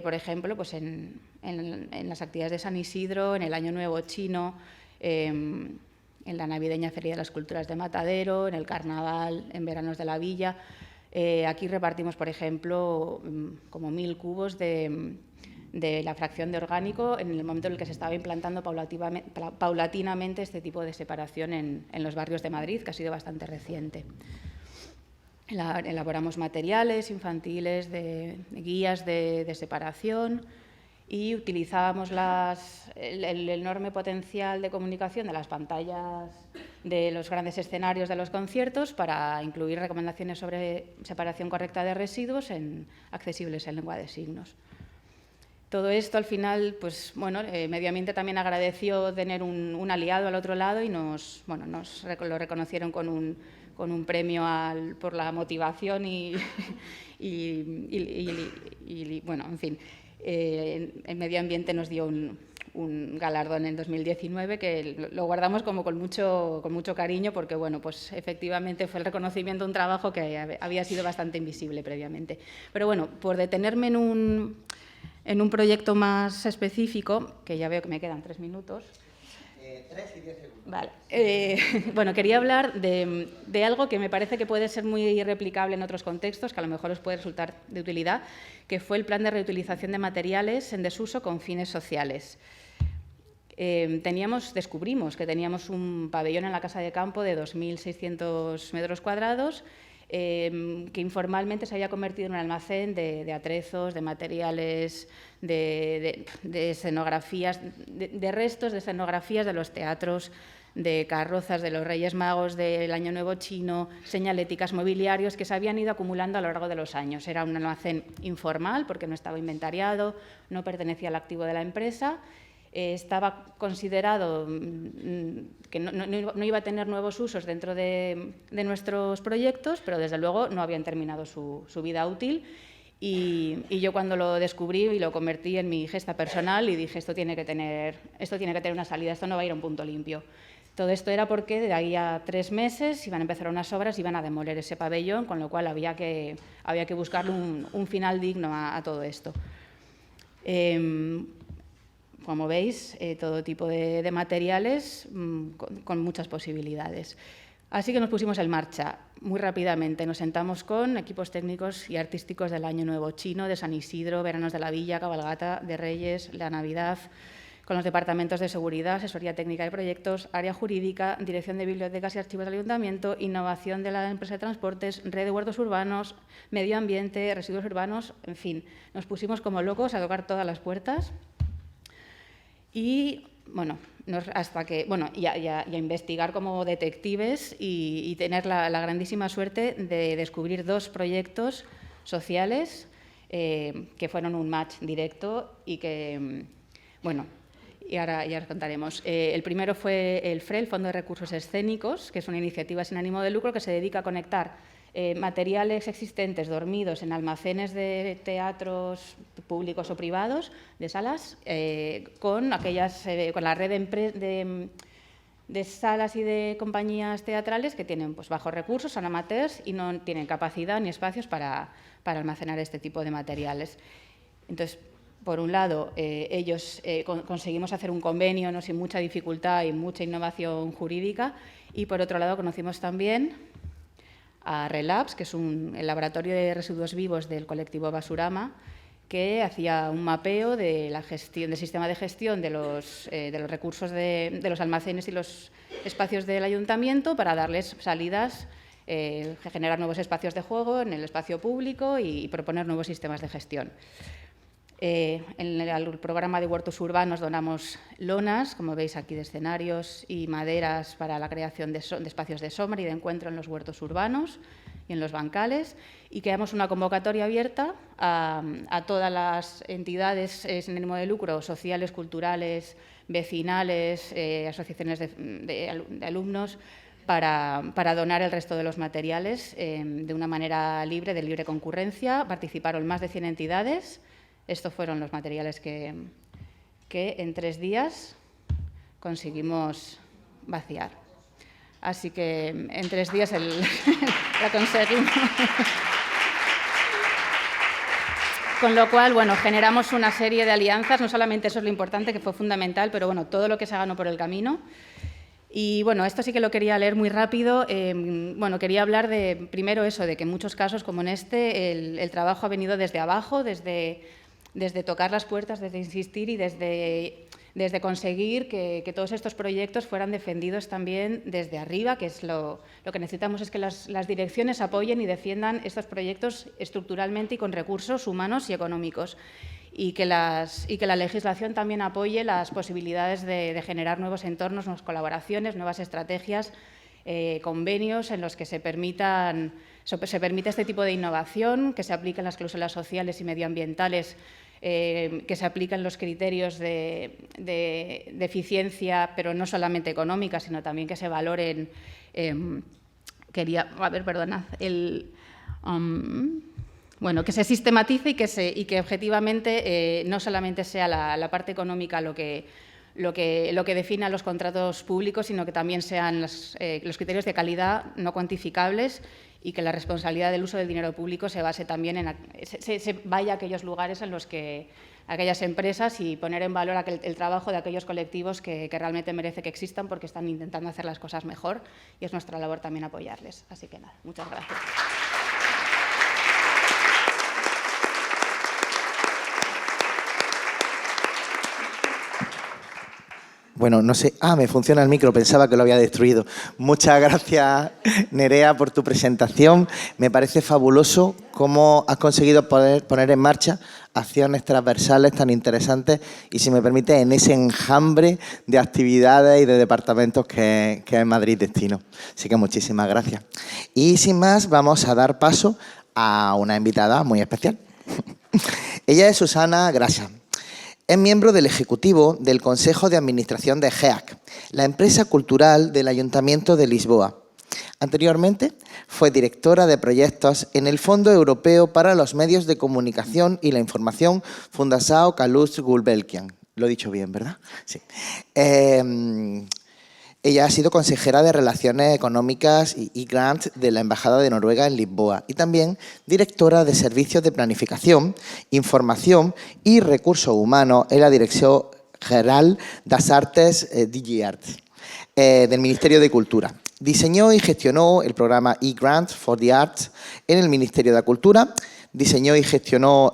Por ejemplo, pues en las actividades de San Isidro, en el Año Nuevo Chino, en la navideña Feria de las Culturas de Matadero, en el Carnaval, en Veranos de la Villa. Aquí repartimos, por ejemplo, como 1000 cubos de la fracción de orgánico en el momento en el que se estaba implantando paulatinamente este tipo de separación en los barrios de Madrid, que ha sido bastante reciente. Elaboramos materiales infantiles, guías de separación, y utilizábamos el enorme potencial de comunicación de las pantallas de los grandes escenarios de los conciertos para incluir recomendaciones sobre separación correcta de residuos accesibles en lengua de signos. Todo esto, al final, pues Medio Ambiente también agradeció tener un aliado al otro lado y nos lo reconocieron con un premio por la motivación y en fin. El Medio Ambiente nos dio un galardón en 2019 que lo guardamos como con mucho cariño porque, pues efectivamente fue el reconocimiento de un trabajo que había sido bastante invisible previamente. Pero por detenerme en un proyecto más específico, que ya veo que me quedan 3 minutos. 3 y 10 segundos. Vale. Quería hablar de algo que me parece que puede ser muy replicable en otros contextos, que a lo mejor os puede resultar de utilidad, que fue el plan de reutilización de materiales en desuso con fines sociales. Descubrimos que teníamos un pabellón en la Casa de Campo de 2.600 metros cuadrados, que informalmente se había convertido en un almacén de atrezos, de materiales, de escenografías, de restos de escenografías de los teatros, de carrozas de los Reyes Magos, del Año Nuevo Chino, señaléticas, mobiliarios que se habían ido acumulando a lo largo de los años. Era un almacén informal porque no estaba inventariado, no pertenecía al activo de la empresa. Estaba considerado que no iba a tener nuevos usos dentro de nuestros proyectos, pero desde luego no habían terminado su vida útil. Y yo cuando lo descubrí y lo convertí en mi gesta personal y dije, esto tiene que tener una salida, esto no va a ir a un punto limpio. Todo esto era porque de ahí a 3 meses iban a empezar unas obras, iban a demoler ese pabellón, con lo cual había que buscarle un final digno a todo esto. Como veis, todo tipo de materiales con muchas posibilidades. Así que nos pusimos en marcha muy rápidamente. Nos sentamos con equipos técnicos y artísticos del Año Nuevo Chino, de San Isidro, Veranos de la Villa, Cabalgata de Reyes, la Navidad, con los departamentos de seguridad, asesoría técnica de proyectos, área jurídica, dirección de bibliotecas y archivos del ayuntamiento, innovación de la empresa de transportes, red de huertos urbanos, medio ambiente, residuos urbanos, en fin. Nos pusimos como locos a tocar todas las puertas. Y bueno, y a investigar como detectives y tener la grandísima suerte de descubrir 2 proyectos sociales que fueron un match directo y que, bueno, y ahora ya os contaremos. El primero fue el FRE, el Fondo de Recursos Escénicos, que es una iniciativa sin ánimo de lucro que se dedica a conectar materiales existentes dormidos en almacenes de teatros públicos o privados, de salas, con la red de salas y de compañías teatrales que tienen pues, bajos recursos, son amateurs y no tienen capacidad ni espacios para almacenar este tipo de materiales. Entonces, por un lado, ellos conseguimos hacer un convenio no sin mucha dificultad y mucha innovación jurídica, y por otro lado conocimos también a Relabs, que es el laboratorio de residuos vivos del colectivo Basurama, que hacía un mapeo del sistema de gestión de los recursos de los almacenes y los espacios del ayuntamiento para darles salidas, generar nuevos espacios de juego en el espacio público y proponer nuevos sistemas de gestión. En el programa de huertos urbanos donamos lonas, como veis aquí, de escenarios y maderas para la creación de espacios de sombra y de encuentro en los huertos urbanos y en los bancales, y creamos una convocatoria abierta a todas las entidades sin ánimo de lucro, sociales, culturales, vecinales, asociaciones de alumnos, para donar el resto de los materiales de una manera libre, de libre concurrencia. Participaron más de 100 entidades. Estos fueron los materiales que en 3 días conseguimos vaciar. Así que en 3 días la conseguimos. Con lo cual, bueno, generamos una serie de alianzas. No solamente eso es lo importante, que fue fundamental, pero bueno, todo lo que se ganó por el camino. Y bueno, esto sí que lo quería leer muy rápido. Bueno, quería hablar de, primero eso, de que en muchos casos, como en este, el trabajo ha venido desde abajo, desde tocar las puertas, desde insistir y desde conseguir que todos estos proyectos fueran defendidos también desde arriba, que es lo que necesitamos, es que las direcciones apoyen y defiendan estos proyectos estructuralmente y con recursos humanos y económicos, y que la legislación también apoye las posibilidades de generar nuevos entornos, nuevas colaboraciones, nuevas estrategias, convenios en los que se permite este tipo de innovación, que se apliquen las cláusulas sociales y medioambientales, que se apliquen los criterios de eficiencia, pero no solamente económica, sino también que se valoren. Bueno, que se sistematice y que objetivamente no solamente sea la parte económica lo que defina los contratos públicos, sino que también sean los criterios de calidad no cuantificables, y que la responsabilidad del uso del dinero público se base también se vaya a aquellos lugares en los que aquellas empresas, y poner en valor el trabajo de aquellos colectivos que realmente merece que existan, porque están intentando hacer las cosas mejor, y es nuestra labor también apoyarles. Así que nada, muchas gracias. Bueno, no sé. Me funciona el micro, pensaba que lo había destruido. Muchas gracias, Nerea, por tu presentación. Me parece fabuloso cómo has conseguido poner en marcha acciones transversales tan interesantes y, si me permite, en ese enjambre de actividades y de departamentos que es Madrid Destino. Así que muchísimas gracias. Y sin más, vamos a dar paso a una invitada muy especial. Ella es Susana Grasa. Es miembro del Ejecutivo del Consejo de Administración de GEAC, la empresa cultural del Ayuntamiento de Lisboa. Anteriormente, fue directora de proyectos en el Fondo Europeo para los Medios de Comunicación y la Información, Fundação Carlos Gulbenkian. Lo he dicho bien, ¿verdad? Sí. Ella ha sido consejera de Relaciones Económicas y Grants de la Embajada de Noruega en Lisboa, y también directora de Servicios de Planificación, Información y Recursos Humanos en la Dirección General das Artes DG del Ministerio de Cultura. Diseñó y gestionó el programa e-Grants for the Arts en el Ministerio de Cultura. Diseñó y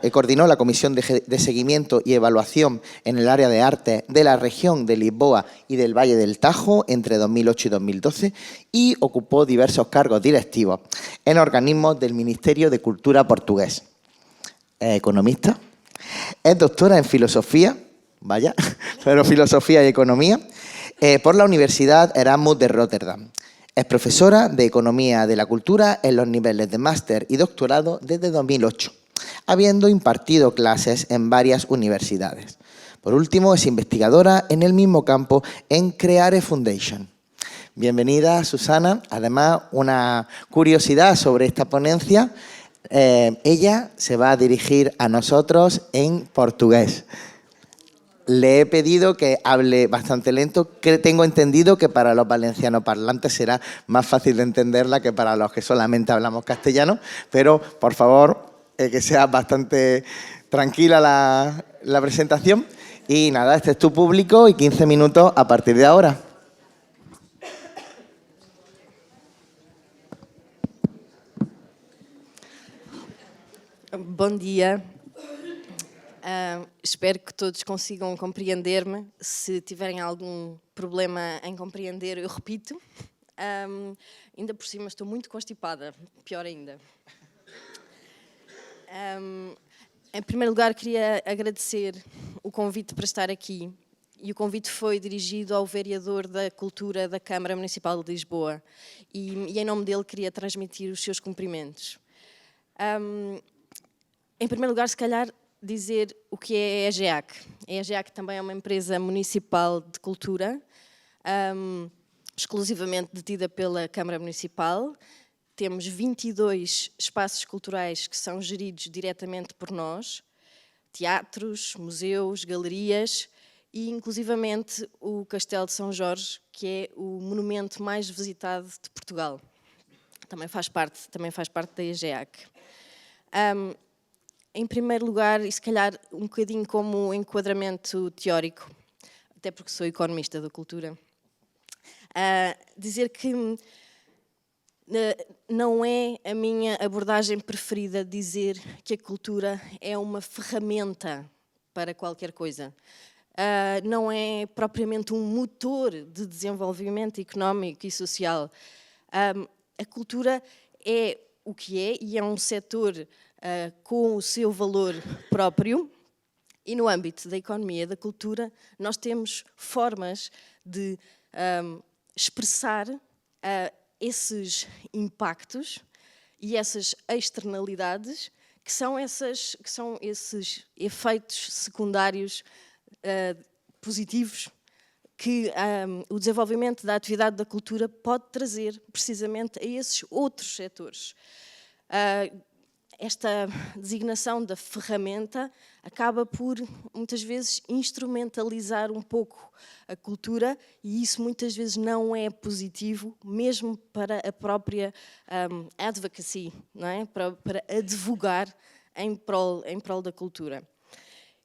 coordinó la Comisión de Seguimiento y Evaluación en el área de arte de la región de Lisboa y del Valle del Tajo entre 2008 y 2012, y ocupó diversos cargos directivos en organismos del Ministerio de Cultura portugués. Es economista, es doctora en Filosofía vaya, pero Filosofía y Economía, por la Universidad Erasmus de Rotterdam. Es profesora de Economía de la Cultura en los niveles de máster y doctorado desde 2008, habiendo impartido clases en varias universidades. Por último, es investigadora en el mismo campo en Creare Foundation. Bienvenida, Susana. Además, una curiosidad sobre esta ponencia. Ella se va a dirigir a nosotros en portugués. Le he pedido que hable bastante lento, que tengo entendido que para los valencianos parlantes será más fácil de entenderla que para los que solamente hablamos castellano, pero por favor que sea bastante tranquila la presentación. Y nada, este es tu público y 15 minutos a partir de ahora. Bom dia. Espero que todos consigam compreender-me. Se tiverem algum problema em compreender, eu repito. Ainda por cima estou muito constipada, pior ainda. Em primeiro lugar, queria agradecer o convite para estar aqui. E o convite foi dirigido ao vereador da Cultura da Câmara Municipal de Lisboa. E em nome dele queria transmitir os seus cumprimentos. Em primeiro lugar, se calhar, dizer o que é a EGEAC. A EGEAC também é uma empresa municipal de cultura, exclusivamente detida pela Câmara Municipal. Temos 22 espaços culturais que são geridos diretamente por nós, teatros, museus, galerias e, inclusivamente, o Castelo de São Jorge, que é o monumento mais visitado de Portugal. Também faz parte da EGEAC. Em primeiro lugar, e se calhar um bocadinho como enquadramento teórico, até porque sou economista da cultura, dizer que não é a minha abordagem preferida dizer que a cultura é uma ferramenta para qualquer coisa. Não é propriamente um motor de desenvolvimento económico e social. A cultura é o que é e é um setor com o seu valor próprio, e no âmbito da economia e da cultura nós temos formas de expressar esses impactos e essas externalidades que são esses efeitos secundários positivos que o desenvolvimento da atividade da cultura pode trazer precisamente a esses outros setores. Esta designação da ferramenta acaba por, muitas vezes, instrumentalizar um pouco a cultura e isso muitas vezes não é positivo, mesmo para a própria advocacy, não é? Para advogar em prol da cultura.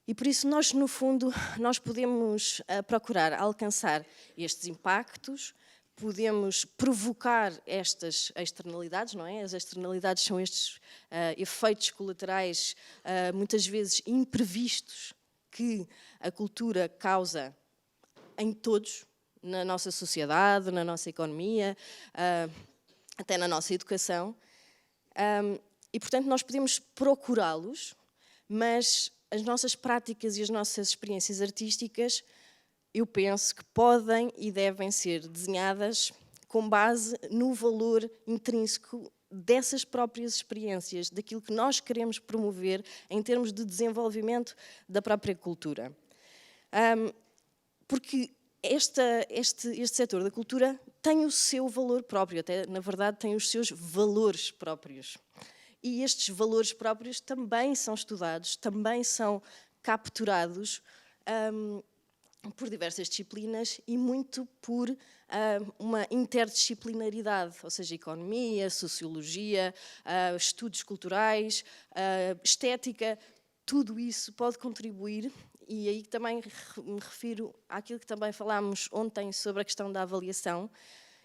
E por isso nós, no fundo, nós podemos procurar alcançar estes impactos, podemos provocar estas externalidades, não é? As externalidades são estes efeitos colaterais, muitas vezes imprevistos, que a cultura causa em todos, na nossa sociedade, na nossa economia, até na nossa educação. E, portanto, nós podemos procurá-los, mas as nossas práticas e as nossas experiências artísticas, eu penso que podem e devem ser desenhadas com base no valor intrínseco dessas próprias experiências, daquilo que nós queremos promover em termos de desenvolvimento da própria cultura. Porque este setor da cultura tem o seu valor próprio, até, na verdade, tem os seus valores próprios. E estes valores próprios também são estudados, também são capturados por diversas disciplinas e muito por uma interdisciplinaridade, ou seja, economia, sociologia, estudos culturais, estética, tudo isso pode contribuir, e aí também me refiro àquilo que também falámos ontem sobre a questão da avaliação.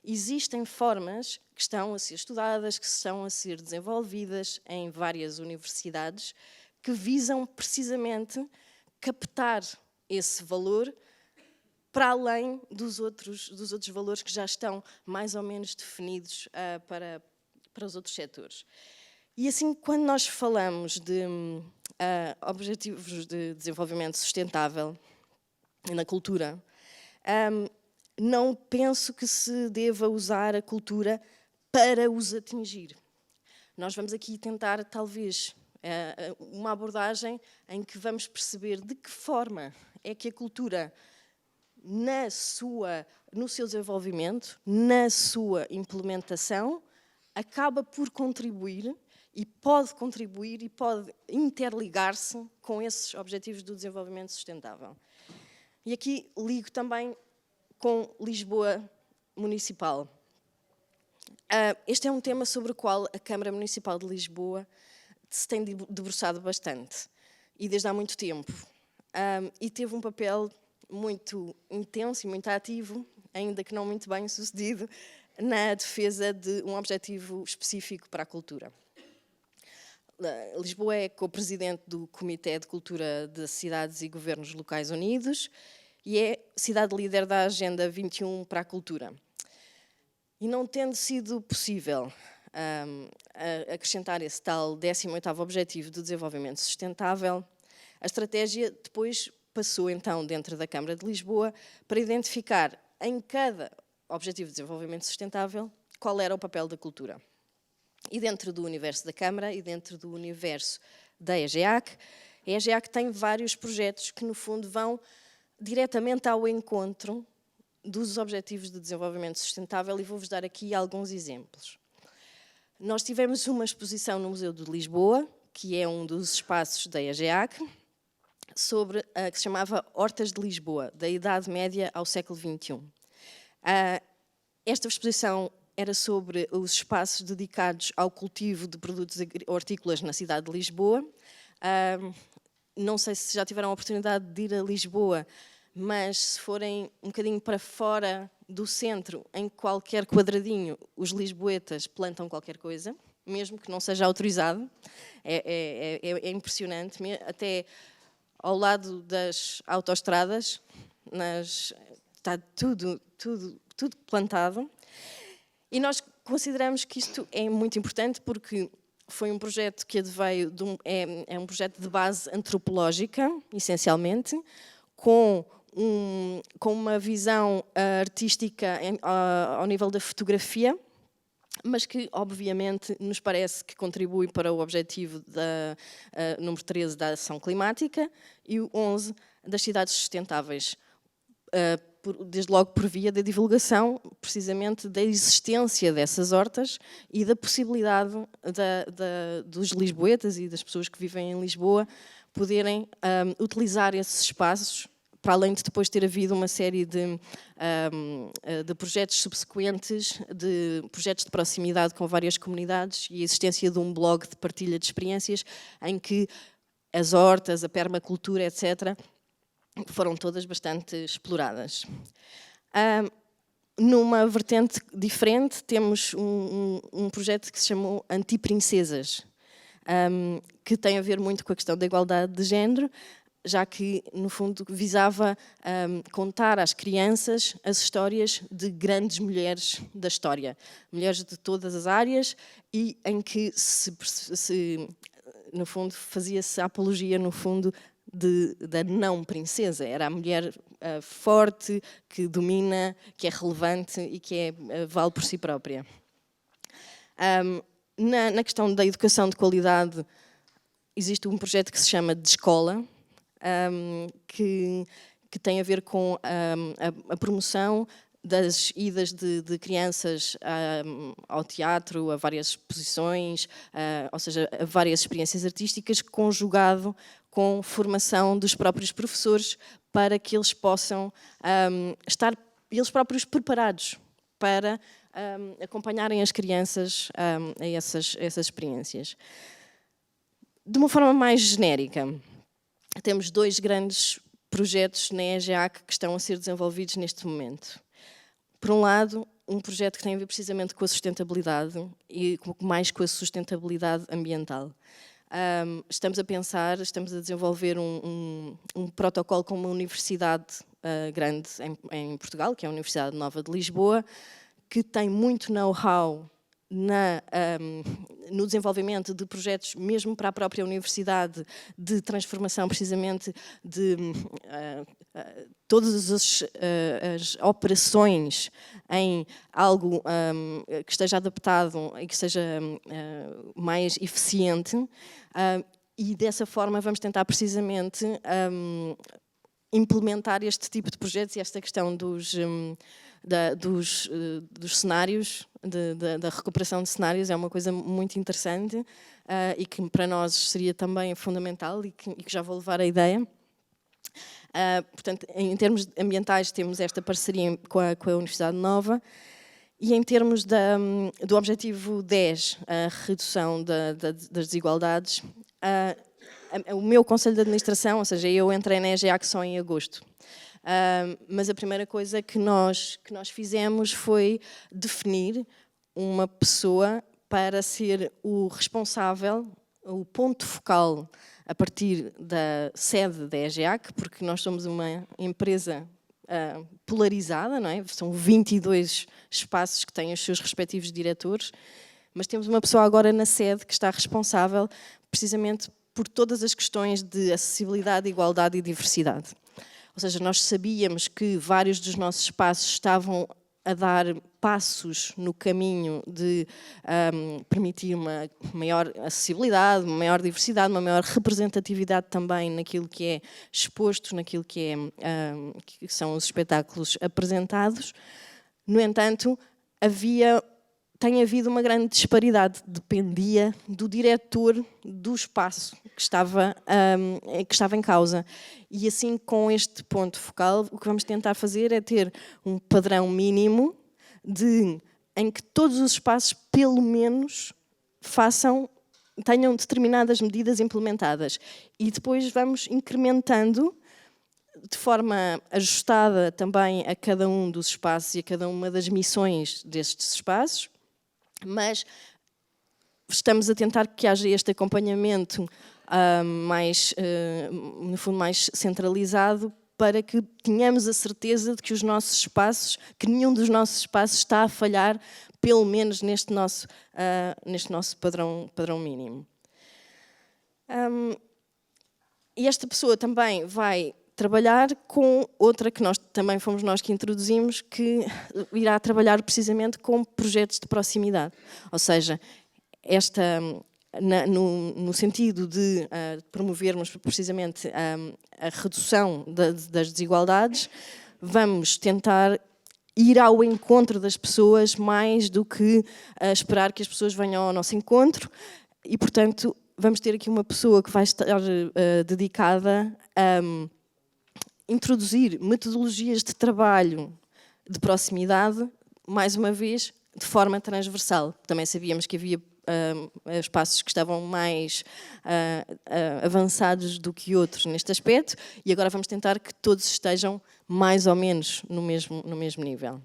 Existem formas que estão a ser estudadas, que estão a ser desenvolvidas em várias universidades, que visam precisamente captar esse valor para além dos outros valores que já estão mais ou menos definidos para os outros setores. E assim, quando nós falamos de objetivos de desenvolvimento sustentável, e na cultura, não penso que se deva usar a cultura para os atingir. Nós vamos aqui tentar, talvez, uma abordagem em que vamos perceber de que forma é que a cultura, no seu desenvolvimento, na sua implementação, acaba por contribuir e pode interligar-se com esses objetivos do desenvolvimento sustentável. E aqui ligo também com Lisboa Municipal. Este é um tema sobre o qual a Câmara Municipal de Lisboa se tem debruçado bastante, e desde há muito tempo. E teve um papel muito intenso e muito ativo, ainda que não muito bem sucedido, na defesa de um objetivo específico para a cultura. Lisboa é co-presidente do Comitê de Cultura de Cidades e Governos Locais Unidos e é cidade líder da Agenda 21 para a Cultura. E não tendo sido possível acrescentar esse tal 18º Objetivo de Desenvolvimento Sustentável, a estratégia depois passou então dentro da Câmara de Lisboa para identificar em cada Objetivo de Desenvolvimento Sustentável qual era o papel da cultura. E dentro do universo da Câmara e dentro do universo da EGEAC, a EGEAC tem vários projetos que no fundo vão diretamente ao encontro dos Objetivos de Desenvolvimento Sustentável e vou-vos dar aqui alguns exemplos. Nós tivemos uma exposição no Museu de Lisboa, que é um dos espaços da EGEAC, que se chamava Hortas de Lisboa, da Idade Média ao século XXI. Esta exposição era sobre os espaços dedicados ao cultivo de produtos hortícolas na cidade de Lisboa. Não sei se já tiveram a oportunidade de ir a Lisboa, mas se forem um bocadinho para fora do centro, em qualquer quadradinho, os lisboetas plantam qualquer coisa, mesmo que não seja autorizado. É impressionante, até ao lado das autoestradas, está tudo plantado. E nós consideramos que isto é muito importante porque foi um projeto que adveio é um projeto de base antropológica, essencialmente, com uma visão artística ao nível da fotografia, mas que, obviamente, nos parece que contribui para o objetivo número 13 da ação climática e o 11 das cidades sustentáveis, desde logo por via da divulgação, precisamente, da existência dessas hortas e da possibilidade dos lisboetas e das pessoas que vivem em Lisboa poderem utilizar esses espaços, para além de depois ter havido uma série de projetos subsequentes, de projetos de proximidade com várias comunidades e a existência de um blog de partilha de experiências em que as hortas, a permacultura, etc., foram todas bastante exploradas. Numa vertente diferente, temos um projeto que se chamou Antiprincesas, que tem a ver muito com a questão da igualdade de género, já que, no fundo, visava contar às crianças as histórias de grandes mulheres da história, mulheres de todas as áreas, e em que, no fundo, fazia-se a apologia, no fundo, da não princesa. Era a mulher forte, que domina, que é relevante e que vale por si própria. Na questão da educação de qualidade, existe um projeto que se chama De Escola, que tem a ver com a promoção das idas de crianças ao teatro, a várias exposições, ou seja, a várias experiências artísticas, conjugado com formação dos próprios professores para que eles possam estar eles próprios preparados para acompanharem as crianças a essas experiências. De uma forma mais genérica, temos 2 grandes projetos na EGEAC que estão a ser desenvolvidos neste momento. Por um lado, um projeto que tem a ver precisamente com a sustentabilidade e mais com a sustentabilidade ambiental. Estamos a desenvolver um protocolo com uma universidade grande em Portugal, que é a Universidade Nova de Lisboa, que tem muito know-how no desenvolvimento de projetos, mesmo para a própria universidade, de transformação precisamente de todas as operações em algo que esteja adaptado e que seja mais eficiente, e dessa forma vamos tentar precisamente implementar este tipo de projetos e esta questão dos cenários, da recuperação de cenários é uma coisa muito interessante e que para nós seria também fundamental e que já vou levar a ideia. Portanto, em termos ambientais temos esta parceria com a Universidade Nova e em termos do objetivo 10, a redução das desigualdades, o meu conselho de administração, ou seja, eu entrei na EGEAC só em agosto. Mas a primeira coisa que nós fizemos foi definir uma pessoa para ser o responsável, o ponto focal a partir da sede da EGEAC, porque nós somos uma empresa polarizada, não é? São 22 espaços que têm os seus respectivos diretores, mas temos uma pessoa agora na sede que está responsável precisamente por todas as questões de acessibilidade, igualdade e diversidade. Ou seja, nós sabíamos que vários dos nossos espaços estavam a dar passos no caminho de permitir uma maior acessibilidade, uma maior diversidade, uma maior representatividade também naquilo que é exposto, naquilo que são os espetáculos apresentados. No entanto, tem havido uma grande disparidade, dependia do diretor do espaço que estava em causa. E assim, com este ponto focal, o que vamos tentar fazer é ter um padrão mínimo em que todos os espaços, pelo menos, tenham determinadas medidas implementadas. E depois vamos incrementando de forma ajustada também a cada um dos espaços e a cada uma das missões destes espaços, mas estamos a tentar que haja este acompanhamento no fundo, mais centralizado, para que tenhamos a certeza de que os nossos espaços, que nenhum dos nossos espaços está a falhar, pelo menos neste nosso padrão mínimo. E esta pessoa também vai trabalhar com outra que também fomos nós que introduzimos, que irá trabalhar precisamente com projetos de proximidade. Ou seja, no sentido de promovermos precisamente a redução das desigualdades, vamos tentar ir ao encontro das pessoas mais do que esperar que as pessoas venham ao nosso encontro e, portanto, vamos ter aqui uma pessoa que vai estar dedicada a introduzir metodologias de trabalho de proximidade, mais uma vez, de forma transversal. Também sabíamos que havia espaços que estavam mais avançados do que outros neste aspecto e agora vamos tentar que todos estejam mais ou menos no mesmo nível.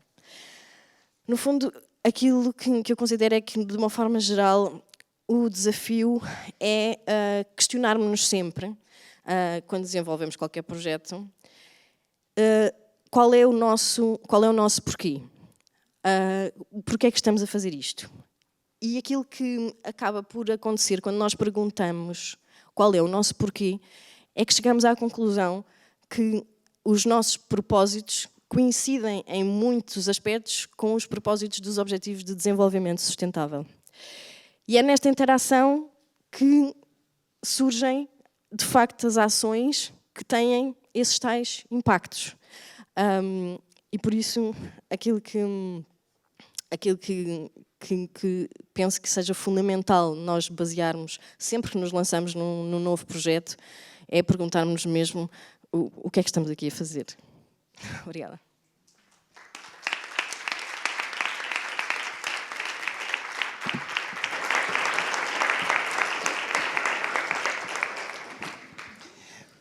No fundo, aquilo que eu considero é que, de uma forma geral, o desafio é questionarmos-nos sempre, quando desenvolvemos qualquer projeto, qual é o nosso porquê? Porquê é que estamos a fazer isto? E aquilo que acaba por acontecer quando nós perguntamos qual é o nosso porquê, é que chegamos à conclusão que os nossos propósitos coincidem em muitos aspectos com os propósitos dos Objetivos de Desenvolvimento Sustentável. E é nesta interação que surgem, de facto, as ações que têm esses tais impactos. E por isso, aquilo que penso que seja fundamental nós basearmos, sempre que nos lançamos num novo projeto, é perguntarmos mesmo o que é que estamos aqui a fazer. Obrigada.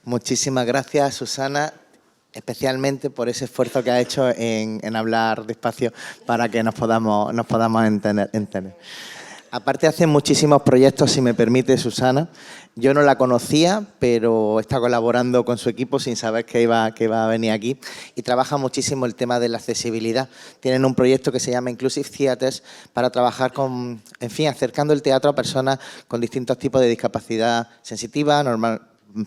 Muchísimas gracias, Susana, especialmente por ese esfuerzo que ha hecho en hablar despacio para que nos podamos entender. Aparte hace muchísimos proyectos, si me permite, Susana. Yo no la conocía, pero está colaborando con su equipo sin saber que iba a venir aquí. Y trabaja muchísimo el tema de la accesibilidad. Tienen un proyecto que se llama Inclusive Theatres para trabajar con, en fin, acercando el teatro a personas con distintos tipos de discapacidad sensitiva,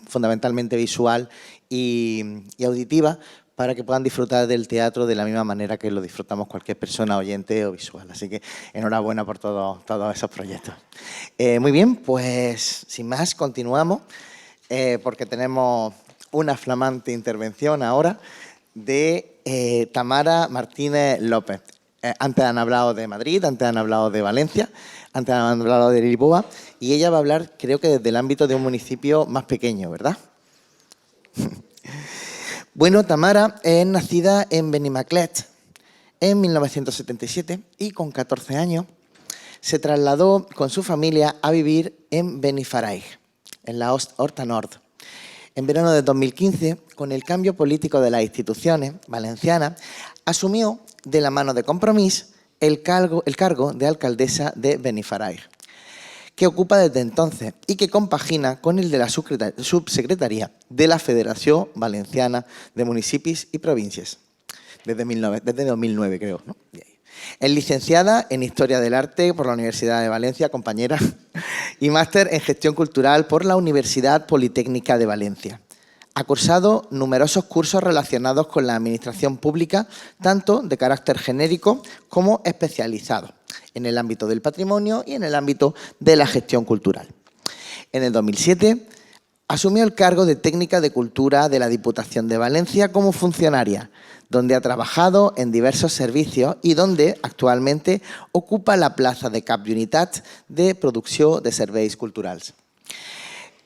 fundamentalmente visual y auditiva, para que puedan disfrutar del teatro de la misma manera que lo disfrutamos cualquier persona oyente o visual. Así que enhorabuena por todos esos proyectos. Muy bien, pues sin más continuamos, porque tenemos una flamante intervención ahora de Tamara Martínez López. Antes han hablado de Madrid, antes han hablado de Valencia, antes han hablado de Lisboa, y ella va a hablar, creo que desde el ámbito de un municipio más pequeño, ¿verdad? Bueno, Tamara es nacida en Benimaclet en 1977 y con 14 años se trasladó con su familia a vivir en Benifaraig, en la Horta Nord. En verano de 2015, con el cambio político de las instituciones valencianas, asumió de la mano de Compromís el cargo de alcaldesa de Benifaraig, que ocupa desde entonces y que compagina con el de la subsecretaría de la Federación Valenciana de Municipis y Provincias, desde 2009 creo, ¿no? Es licenciada en Historia del Arte por la Universidad de Valencia, compañera, y máster en Gestión Cultural por la Universidad Politécnica de Valencia. Ha cursado numerosos cursos relacionados con la administración pública, tanto de carácter genérico como especializado, en el ámbito del patrimonio y en el ámbito de la gestión cultural. En el 2007 asumió el cargo de técnica de cultura de la Diputación de Valencia como funcionaria, donde ha trabajado en diversos servicios y donde actualmente ocupa la plaza de cap d'unitat de producció de serveis culturals.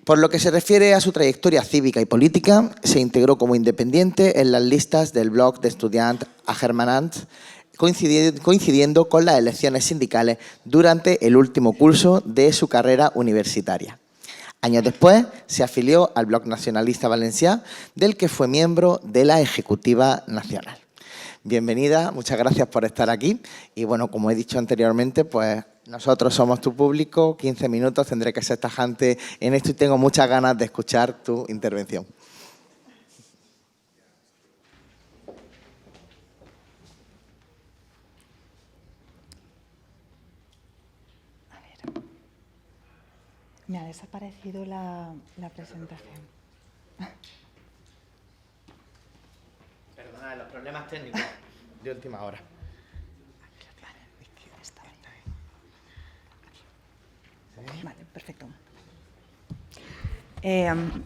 Por lo que se refiere a su trayectoria cívica y política, se integró como independiente en las listas del Bloc d'Estudiants Agermanats, coincidiendo con las elecciones sindicales durante el último curso de su carrera universitaria. Años después se afilió al Bloc Nacionalista Valencià, del que fue miembro de la Ejecutiva Nacional. Bienvenida, muchas gracias por estar aquí. Y bueno, como he dicho anteriormente, pues nosotros somos tu público, 15 minutos, tendré que ser tajante en esto y tengo muchas ganas de escuchar tu intervención. Me ha desaparecido la presentación. Perdona, los problemas técnicos de última hora. Vale, perfecto.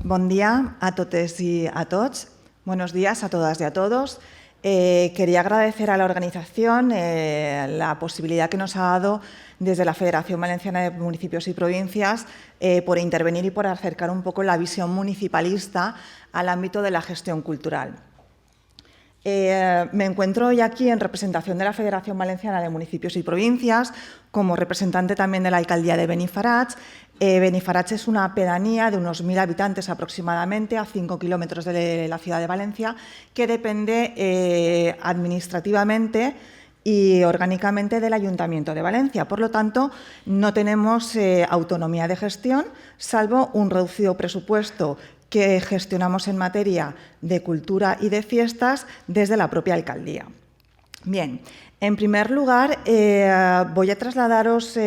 Bon dia a totes y a tots. Buenos días a todas y a todos. Quería agradecer a la organización la posibilidad que nos ha dado desde la Federación Valenciana de Municipios y Provincias por intervenir y por acercar un poco la visión municipalista al ámbito de la gestión cultural. Me encuentro hoy aquí en representación de la Federación Valenciana de Municipios y Provincias, como representante también de la Alcaldía de Benifaraig. Benifaraig es una pedanía de unos 1.000 habitantes aproximadamente, a 5 kilómetros de la ciudad de Valencia, que depende administrativamente y orgánicamente del Ayuntamiento de Valencia. Por lo tanto, no tenemos autonomía de gestión, salvo un reducido presupuesto que gestionamos en materia de cultura y de fiestas desde la propia alcaldía. Bien, en primer lugar, voy a trasladaros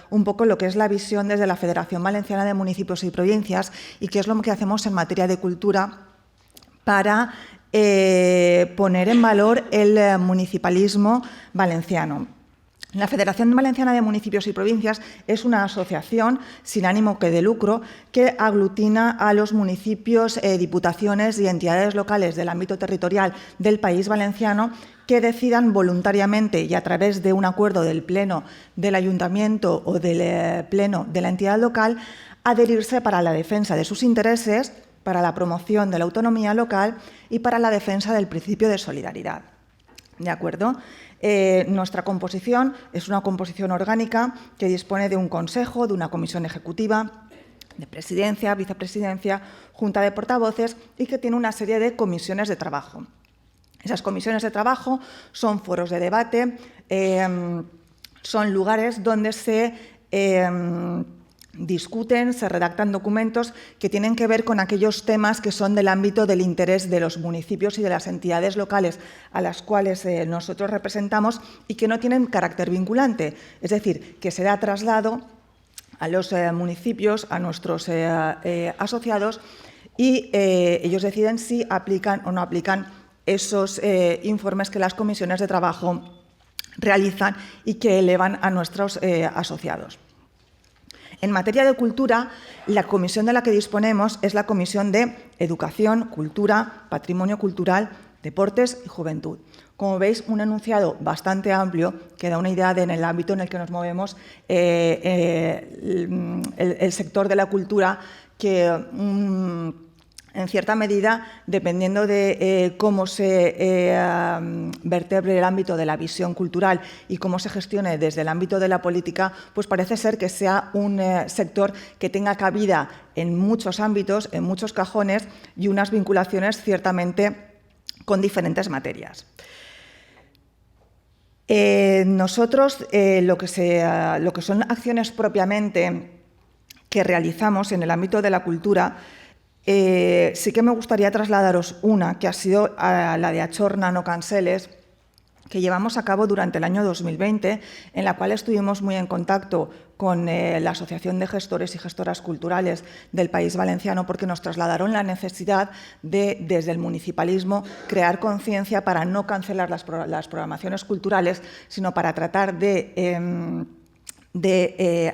un poco lo que es la visión desde la Federación Valenciana de Municipios y Provincias y qué es lo que hacemos en materia de cultura para poner en valor el municipalismo valenciano. La Federación Valenciana de Municipios y Provincias es una asociación sin ánimo de lucro que aglutina a los municipios, diputaciones y entidades locales del ámbito territorial del país valenciano que decidan voluntariamente y a través de un acuerdo del Pleno del Ayuntamiento o del Pleno de la entidad local adherirse para la defensa de sus intereses, para la promoción de la autonomía local y para la defensa del principio de solidaridad. ¿De acuerdo? Nuestra composición es una composición orgánica que dispone de un consejo, de una comisión ejecutiva, de presidencia, vicepresidencia, junta de portavoces y que tiene una serie de comisiones de trabajo. Esas comisiones de trabajo son foros de debate, son lugares donde se discuten, se redactan documentos que tienen que ver con aquellos temas que son del ámbito del interés de los municipios y de las entidades locales a las cuales nosotros representamos y que no tienen carácter vinculante, es decir, que se da traslado a los municipios, a nuestros asociados, y ellos deciden si aplican o no aplican esos informes que las comisiones de trabajo realizan y que elevan a nuestros asociados. En materia de cultura, la comisión de la que disponemos es la Comisión de Educación, Cultura, Patrimonio Cultural, Deportes y Juventud. Como veis, un enunciado bastante amplio que da una idea de en el ámbito en el que nos movemos el sector de la cultura, que en cierta medida, dependiendo de cómo se vertebre el ámbito de la visión cultural y cómo se gestione desde el ámbito de la política, pues parece ser que sea un sector que tenga cabida en muchos ámbitos, en muchos cajones y unas vinculaciones ciertamente con diferentes materias. Nosotros, lo que son acciones propiamente que realizamos en el ámbito de la cultura, sí que me gustaría trasladaros una, que ha sido la de Achorna no canceles, que llevamos a cabo durante el año 2020, en la cual estuvimos muy en contacto con la Asociación de Gestores y Gestoras Culturales del País Valenciano, porque nos trasladaron la necesidad de, desde el municipalismo, crear conciencia para no cancelar las programaciones culturales, sino para tratar de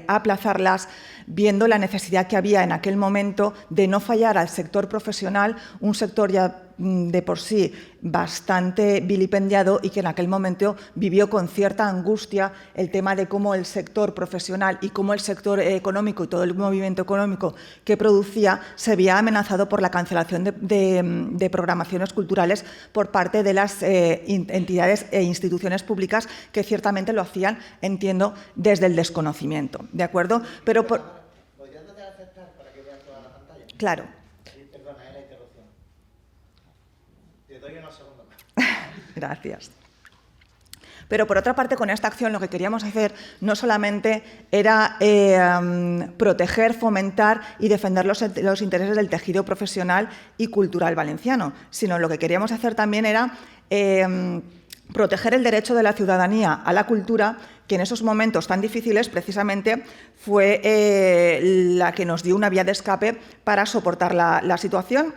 aplazarlas, viendo la necesidad que había en aquel momento de no fallar al sector profesional, un sector ya de por sí bastante vilipendiado y que en aquel momento vivió con cierta angustia el tema de cómo el sector profesional y cómo el sector económico y todo el movimiento económico que producía se veía amenazado por la cancelación de programaciones culturales por parte de las entidades e instituciones públicas que ciertamente lo hacían, entiendo, desde el desconocimiento, ¿de acuerdo? Pero ¿Podrías tratar de acercar para que veas toda la pantalla? Claro. Perdona, la interrupción. Te doy unos segundos más. Gracias. Pero, por otra parte, con esta acción lo que queríamos hacer no solamente era proteger, fomentar y defender los intereses del tejido profesional y cultural valenciano, sino lo que queríamos hacer también era proteger el derecho de la ciudadanía a la cultura, que en esos momentos tan difíciles precisamente fue la que nos dio una vía de escape para soportar la situación.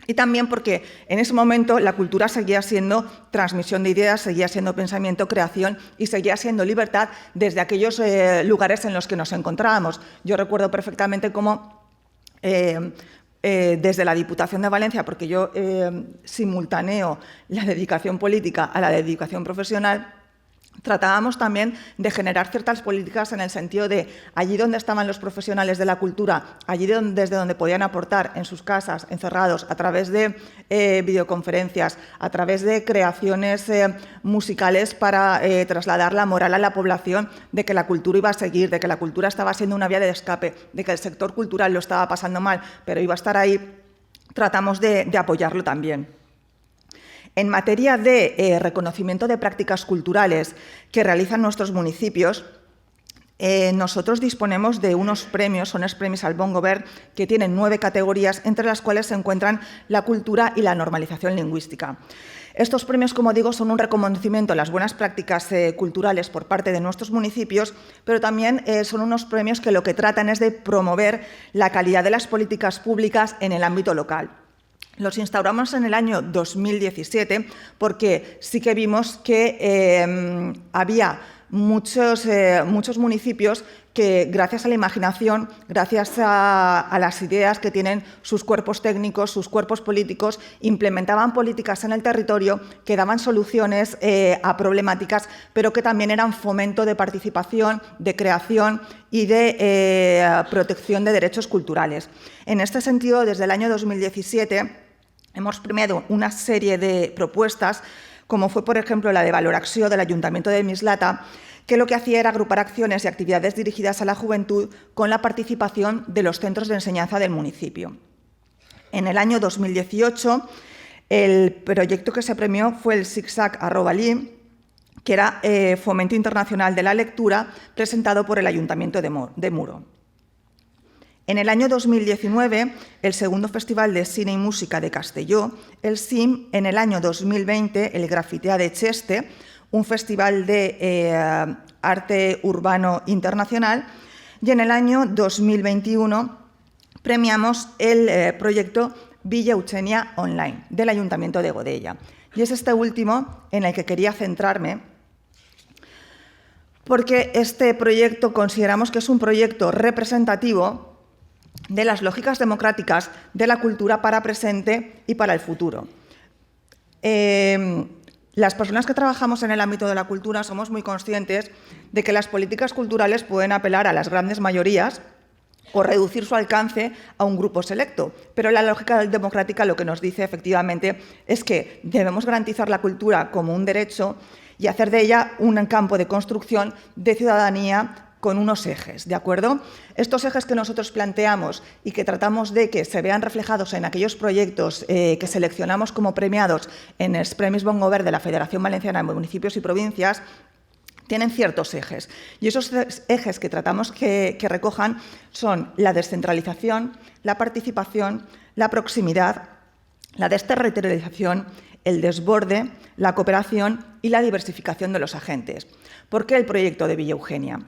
Y también porque en ese momento la cultura seguía siendo transmisión de ideas, seguía siendo pensamiento, creación y seguía siendo libertad desde aquellos lugares en los que nos encontrábamos. Yo recuerdo perfectamente cómo desde la Diputación de Valencia, porque yo simultaneo la dedicación política a la dedicación profesional, tratábamos también de generar ciertas políticas en el sentido de allí donde estaban los profesionales de la cultura, allí desde donde podían aportar en sus casas, encerrados, a través de videoconferencias, a través de creaciones musicales para trasladar la moral a la población de que la cultura iba a seguir, de que la cultura estaba siendo una vía de escape, de que el sector cultural lo estaba pasando mal, pero iba a estar ahí, tratamos de apoyarlo también. En materia de reconocimiento de prácticas culturales que realizan nuestros municipios, nosotros disponemos de unos premios, son los premios al Bon Govern, que tienen 9 categorías, entre las cuales se encuentran la cultura y la normalización lingüística. Estos premios, como digo, son un reconocimiento a las buenas prácticas culturales por parte de nuestros municipios, pero también son unos premios que lo que tratan es de promover la calidad de las políticas públicas en el ámbito local. Los instauramos en el año 2017 porque sí que vimos que había muchos municipios que, gracias a la imaginación, gracias a las ideas que tienen sus cuerpos técnicos, sus cuerpos políticos, implementaban políticas en el territorio que daban soluciones a problemáticas, pero que también eran fomento de participación, de creación y de protección de derechos culturales. En este sentido, desde el año 2017, hemos premiado una serie de propuestas, como fue, por ejemplo, la de Valoracció del Ayuntamiento de Mislata, que lo que hacía era agrupar acciones y actividades dirigidas a la juventud con la participación de los centros de enseñanza del municipio. En el año 2018, el proyecto que se premió fue el Zigzag a Robalí, que era Fomento Internacional de la Lectura, presentado por el Ayuntamiento de Muro. En el año 2019, el segundo Festival de Cine y Música de Castelló, el CIM. En el año 2020, el Grafitea de Cheste, un festival de arte urbano internacional. Y en el año 2021 premiamos el proyecto Villa Eugenia Online, del Ayuntamiento de Godella. Y es este último en el que quería centrarme, porque este proyecto consideramos que es un proyecto representativo de las lógicas democráticas de la cultura para presente y para el futuro. Las personas que trabajamos en el ámbito de la cultura somos muy conscientes de que las políticas culturales pueden apelar a las grandes mayorías o reducir su alcance a un grupo selecto. Pero la lógica democrática lo que nos dice efectivamente es que debemos garantizar la cultura como un derecho y hacer de ella un campo de construcción de ciudadanía con unos ejes, ¿de acuerdo? Estos ejes que nosotros planteamos y que tratamos de que se vean reflejados en aquellos proyectos que seleccionamos como premiados en els Premis Bongober de la Federación Valenciana de Municipios y Provincias tienen ciertos ejes. Y esos ejes que tratamos que recojan son la descentralización, la participación, la proximidad, la desterritorialización, el desborde, la cooperación y la diversificación de los agentes. ¿Por qué el proyecto de Villa Eugenia?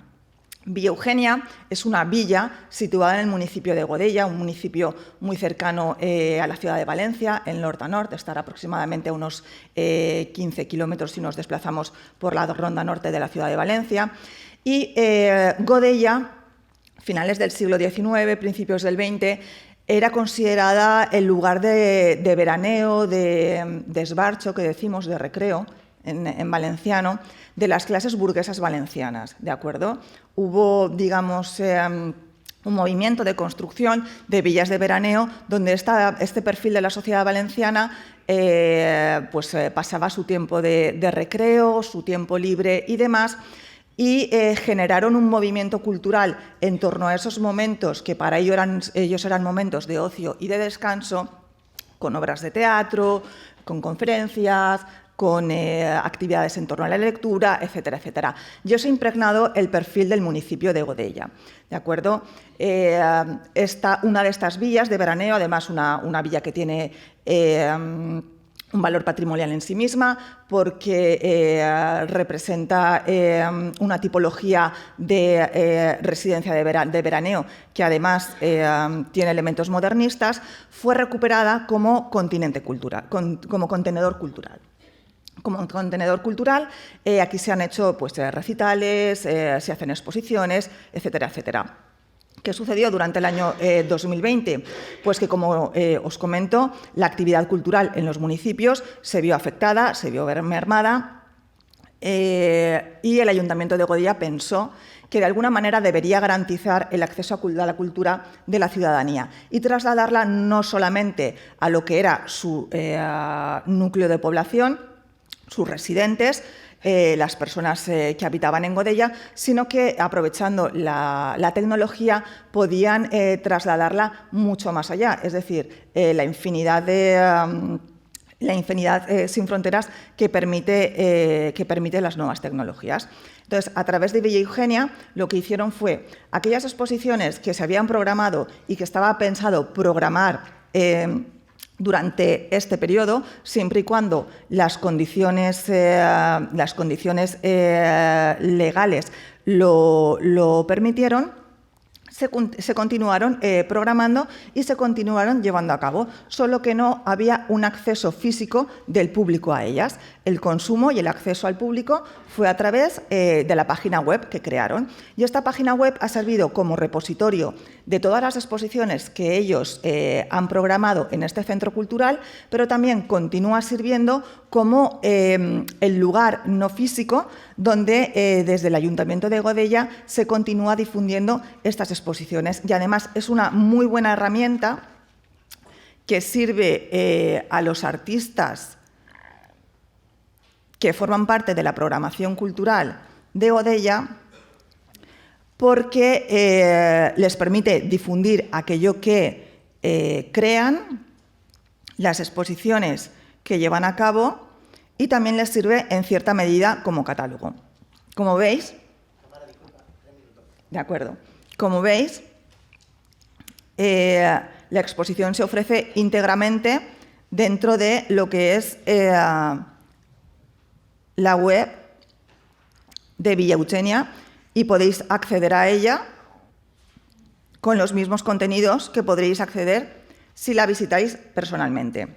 Villa Eugenia es una villa situada en el municipio de Godella, un municipio muy cercano a la ciudad de Valencia, en Nord-a-Nord, estará aproximadamente a unos 15 kilómetros si nos desplazamos por la ronda norte de la ciudad de Valencia. Y Godella, finales del siglo XIX, principios del XX, era considerada el lugar de veraneo, de esbarcho, que decimos, de recreo, en valenciano, de las clases burguesas valencianas, ¿de acuerdo? Hubo, digamos, un movimiento de construcción de villas de veraneo donde este perfil de la sociedad valenciana pasaba su tiempo de recreo, su tiempo libre y demás, y generaron un movimiento cultural en torno a esos momentos que para ellos eran momentos de ocio y de descanso, con obras de teatro, con conferencias, con actividades en torno a la lectura, etcétera, etcétera. Yo he impregnado el perfil del municipio de Godella, ¿de acuerdo? Una de estas villas de veraneo, además una villa que tiene un valor patrimonial en sí misma, porque representa una tipología de residencia de veraneo que además tiene elementos modernistas, fue recuperada como continente cultural, como contenedor cultural. Como contenedor cultural, aquí se han hecho recitales, se hacen exposiciones, etcétera, etcétera. ¿Qué sucedió durante el año 2020? Pues que, como os comento, la actividad cultural en los municipios se vio afectada, se vio mermada, y el Ayuntamiento de Godella pensó que de alguna manera debería garantizar el acceso a la cultura de la ciudadanía y trasladarla no solamente a lo que era su núcleo de población, sus residentes, las personas que habitaban en Godella, sino que, aprovechando la tecnología, podían trasladarla mucho más allá. Es decir, la infinidad sin fronteras que permite las nuevas tecnologías. Entonces, a través de Villa Eugenia, lo que hicieron fue aquellas exposiciones que se habían programado y que estaba pensado programar durante este periodo, siempre y cuando las condiciones legales lo permitieron, se continuaron programando y se continuaron llevando a cabo, solo que no había un acceso físico del público a ellas. El consumo y el acceso al público fue a través de la página web que crearon. Y esta página web ha servido como repositorio de todas las exposiciones que ellos han programado en este centro cultural, pero también continúa sirviendo como el lugar no físico donde desde el Ayuntamiento de Godella se continúa difundiendo estas exposiciones. Y además es una muy buena herramienta que sirve a los artistas que forman parte de la programación cultural de Godella, porque les permite difundir aquello que crean, las exposiciones que llevan a cabo y también les sirve en cierta medida como catálogo. Como veis, de acuerdo. Como veis, la exposición se ofrece íntegramente dentro de lo que es la web de Villa Eugenia y podéis acceder a ella con los mismos contenidos que podréis acceder si la visitáis personalmente.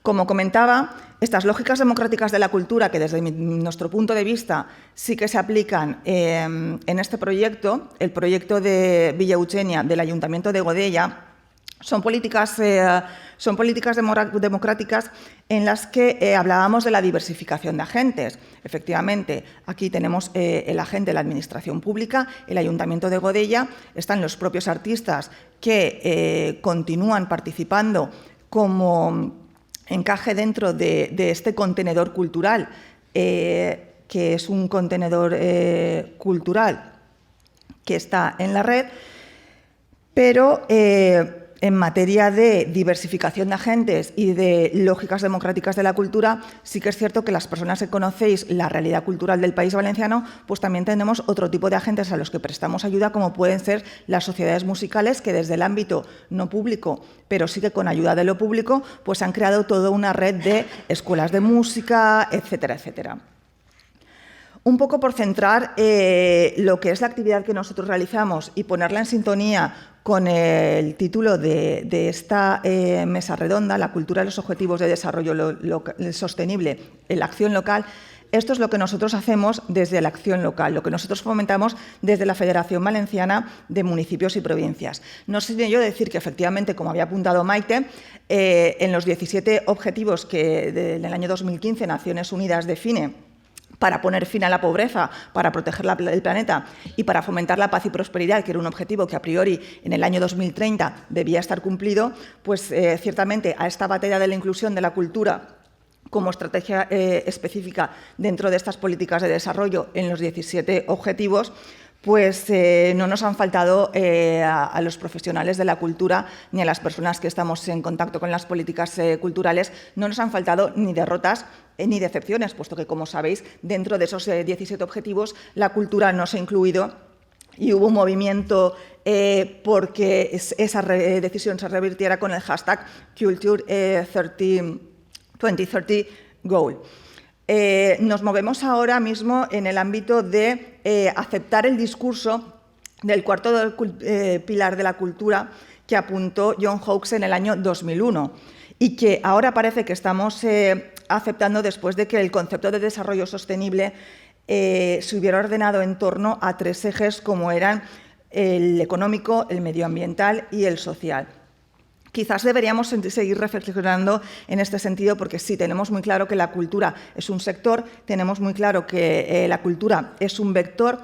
Como comentaba, estas lógicas democráticas de la cultura, que desde nuestro punto de vista sí que se aplican en este proyecto, el proyecto de Villa Eugenia del Ayuntamiento de Godella, son políticas democráticas en las que hablábamos de la diversificación de agentes. Efectivamente, aquí tenemos el agente de la Administración Pública, el Ayuntamiento de Godella, están los propios artistas que continúan participando como encaje dentro de este contenedor cultural, que es un contenedor cultural que está en la red, pero en materia de diversificación de agentes y de lógicas democráticas de la cultura, sí que es cierto que las personas que conocéis la realidad cultural del País Valenciano, pues también tenemos otro tipo de agentes a los que prestamos ayuda, como pueden ser las sociedades musicales, que desde el ámbito no público, pero sí que con ayuda de lo público, pues han creado toda una red de escuelas de música, etcétera, etcétera. Un poco por centrar lo que es la actividad que nosotros realizamos y ponerla en sintonía con el título de esta mesa redonda, la cultura y los objetivos de desarrollo sostenible en la acción local. Esto es lo que nosotros hacemos desde la acción local, lo que nosotros fomentamos desde la Federación Valenciana de Municipios y Provincias. No sé yo decir que efectivamente, como había apuntado Maite, en los 17 objetivos que del año 2015 Naciones Unidas define para poner fin a la pobreza, para proteger el planeta y para fomentar la paz y prosperidad, que era un objetivo que a priori en el año 2030 debía estar cumplido, pues ciertamente a esta batalla de la inclusión de la cultura como estrategia específica dentro de estas políticas de desarrollo en los 17 objetivos, pues no nos han faltado a los profesionales de la cultura ni a las personas que estamos en contacto con las políticas culturales, no nos han faltado ni derrotas ni decepciones, puesto que, como sabéis, dentro de esos 17 objetivos la cultura no se ha incluido y hubo un movimiento porque esa decisión se revirtiera con el hashtag Culture 2030 Goal. Nos movemos ahora mismo en el ámbito de aceptar el discurso del cuarto pilar de la cultura que apuntó John Hawkes en el año 2001 y que ahora parece que estamos aceptando después de que el concepto de desarrollo sostenible se hubiera ordenado en torno a 3 ejes como eran el económico, el medioambiental y el social. Quizás deberíamos seguir reflexionando en este sentido porque sí, tenemos muy claro que la cultura es un sector, tenemos muy claro que la cultura es un vector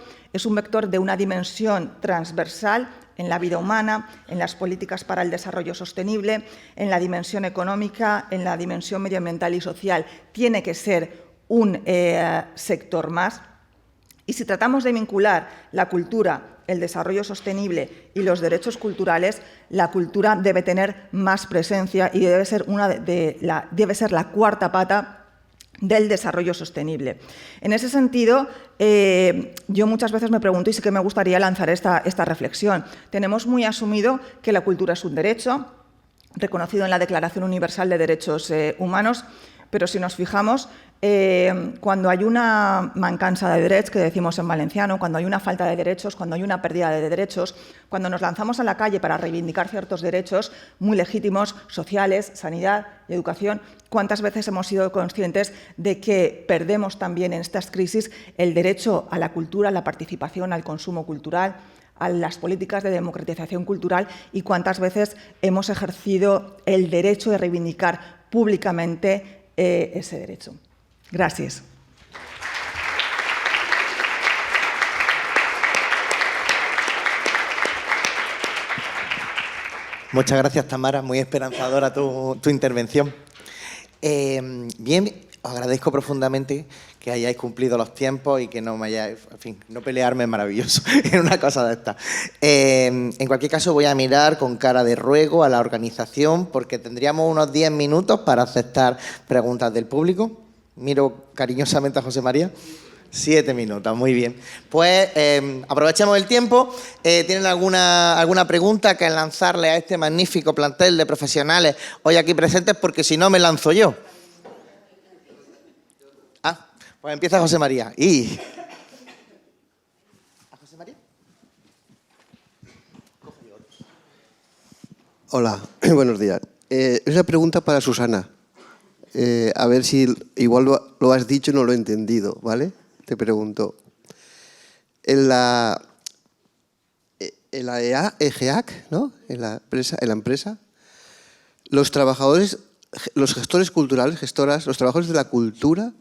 de una dimensión transversal en la vida humana, en las políticas para el desarrollo sostenible, en la dimensión económica, en la dimensión medioambiental y social. Tiene que ser un sector más. Y si tratamos de vincular la cultura, el desarrollo sostenible y los derechos culturales, la cultura debe tener más presencia y debe ser la cuarta pata del desarrollo sostenible. En ese sentido, yo muchas veces me pregunto, y sí que me gustaría lanzar esta reflexión. Tenemos muy asumido que la cultura es un derecho, reconocido en la Declaración Universal de Derechos Humanos, pero si nos fijamos, cuando hay una mancança de derechos, que decimos en valenciano, cuando hay una falta de derechos, cuando hay una pérdida de derechos, cuando nos lanzamos a la calle para reivindicar ciertos derechos muy legítimos, sociales, sanidad y educación, ¿cuántas veces hemos sido conscientes de que perdemos también en estas crisis el derecho a la cultura, a la participación, al consumo cultural, a las políticas de democratización cultural y cuántas veces hemos ejercido el derecho de reivindicar públicamente ese derecho? Gracias. Muchas gracias, Tamara. Muy esperanzadora tu intervención. Bien, os agradezco profundamente que hayáis cumplido los tiempos y que no me hayáis, en fin, no pelearme es maravilloso en una cosa de esta. En cualquier caso voy a mirar con cara de ruego a la organización porque tendríamos unos 10 minutos para aceptar preguntas del público. Miro cariñosamente a José María. 7 minutos, muy bien. Pues aprovechemos el tiempo. ¿Tienen alguna pregunta que lanzarle a este magnífico plantel de profesionales hoy aquí presentes? Porque si no, me lanzo yo. Ah, pues empieza José María. ¿A José María? Hola, buenos días. Es una pregunta para Susana. A ver si igual lo has dicho y no lo he entendido, ¿vale? Te pregunto. En la EGEAC, ¿no? En la empresa, los trabajadores, los gestores culturales, gestoras, los trabajadores de la cultura,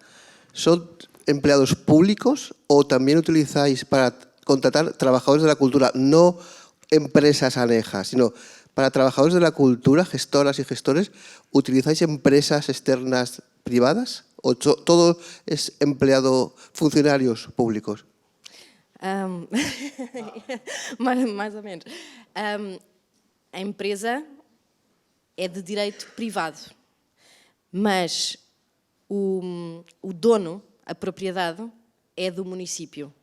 ¿son empleados públicos o también utilizáis para contratar trabajadores de la cultura, no empresas anejas, sino para trabajadores de la cultura, gestoras y gestores, utilizáis empresas externas privadas o todo es empleado funcionarios públicos? Mais ou menos. A empresa é de direito privado, mas o dono, a propriedade, é do município.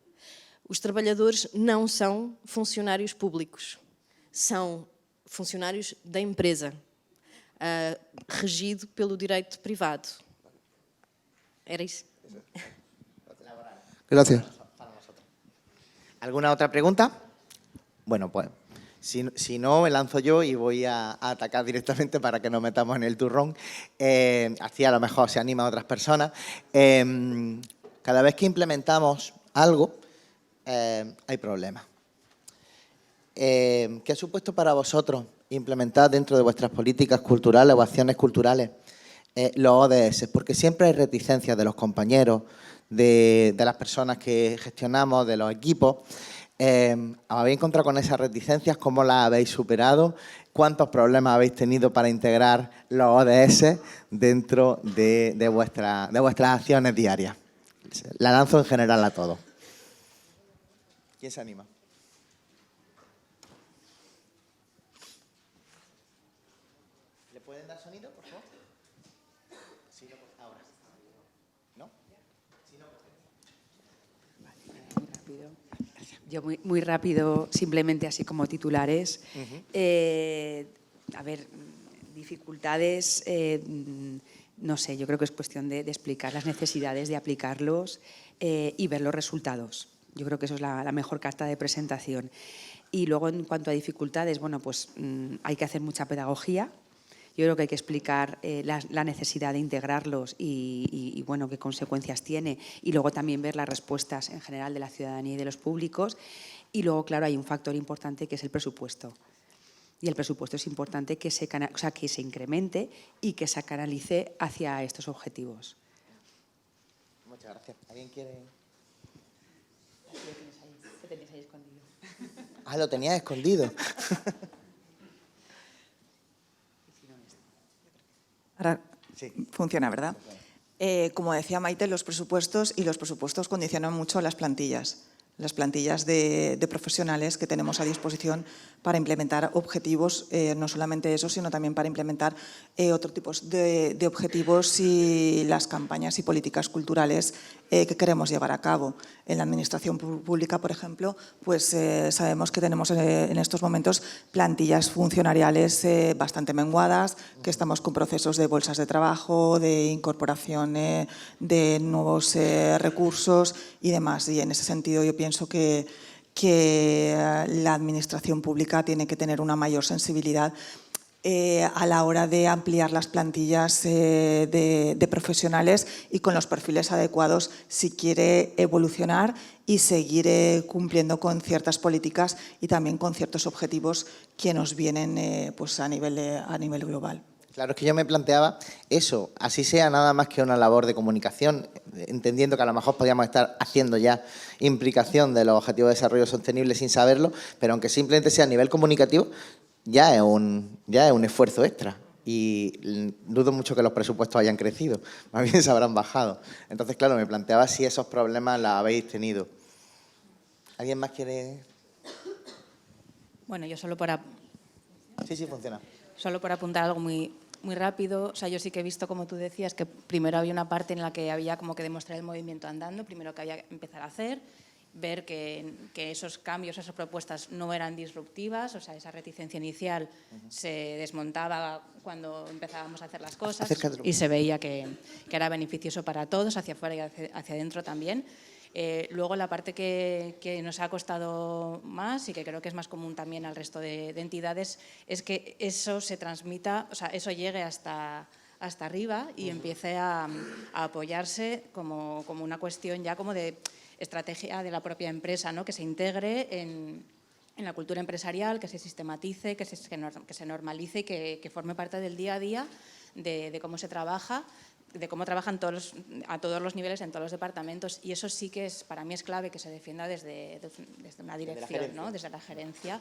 Os trabalhadores não são funcionários públicos, são funcionários da empresa, regido pelo direito privado. Era isso? Gracias. ¿Alguna otra pregunta? Bueno, pues si no, me lanzo yo y voy a atacar directamente para que nos metamos en el turrón. Así a lo mejor se animan otras personas. Cada vez que implementamos algo, hay problemas. ¿Qué ha supuesto para vosotros implementar dentro de vuestras políticas culturales o acciones culturales los ODS? Porque siempre hay reticencias de los compañeros, de las personas que gestionamos, de los equipos. ¿Os habéis encontrado con esas reticencias? ¿Cómo las habéis superado? ¿Cuántos problemas habéis tenido para integrar los ODS dentro de vuestras acciones diarias? La lanzo en general a todos. ¿Quién se anima? ¿Le pueden dar sonido, por favor? Si no, pues ahora. ¿No? Si no, Muy rápido. Yo muy rápido, simplemente así como titulares. A ver, dificultades, no sé, yo creo que es cuestión de explicar las necesidades, de aplicarlos y ver los resultados. Yo creo que eso es la mejor carta de presentación. Y luego, en cuanto a dificultades, bueno, pues hay que hacer mucha pedagogía. Yo creo que hay que explicar la necesidad de integrarlos y bueno, qué consecuencias tiene. Y luego también ver las respuestas en general de la ciudadanía y de los públicos. Y luego, claro, hay un factor importante que es el presupuesto. Y el presupuesto es importante que se incremente y que se canalice hacia estos objetivos. muchas gracias. ¿Alguien quiere...? Lo tenéis ahí escondido. Ah, lo tenías escondido. Ahora Sí. funciona, ¿verdad? Como decía Maite, los presupuestos condicionan mucho las plantillas de profesionales que tenemos a disposición para implementar objetivos, no solamente eso, sino también para implementar otros tipos de objetivos y las campañas y políticas culturales que queremos llevar a cabo. En la administración pública, por ejemplo, pues sabemos que tenemos en estos momentos plantillas funcionariales bastante menguadas, que estamos con procesos de bolsas de trabajo, de incorporación de nuevos recursos y demás. Y en ese sentido yo pienso que la administración pública tiene que tener una mayor sensibilidad a la hora de ampliar las plantillas de profesionales y con los perfiles adecuados si quiere evolucionar y seguir cumpliendo con ciertas políticas y también con ciertos objetivos que nos vienen pues a nivel global. Claro, es que yo me planteaba eso, así sea nada más que una labor de comunicación, entendiendo que a lo mejor podríamos estar haciendo ya implicación de los Objetivos de Desarrollo Sostenible sin saberlo, pero aunque simplemente sea a nivel comunicativo, ya es un esfuerzo extra. y dudo mucho que los presupuestos hayan crecido, más bien se habrán bajado. Entonces, claro, me planteaba si esos problemas los habéis tenido. ¿Alguien más quiere...? Bueno, yo solo para Sí, funciona. Solo por apuntar algo muy rápido, o sea, yo sí que he visto, como tú decías, que primero había una parte en la que había como que demostrar el movimiento andando, primero que había que empezar a hacer, ver que esos cambios, esas propuestas no eran disruptivas, o sea, esa reticencia inicial se desmontaba cuando empezábamos a hacer las cosas y se veía que era beneficioso para todos, hacia afuera y hacia adentro también. Luego la parte que nos ha costado más y que creo que es más común también al resto de entidades es que eso se transmita, o sea, eso llegue hasta arriba y empiece a apoyarse como una cuestión ya como de estrategia de la propia empresa, ¿no? Que se integre en la cultura empresarial, que se sistematice, que se normalice y que forme parte del día a día de cómo se trabaja, de cómo trabajan a todos los niveles en todos los departamentos, y eso sí que para mí es clave que se defienda desde una dirección, ¿no? Desde la gerencia.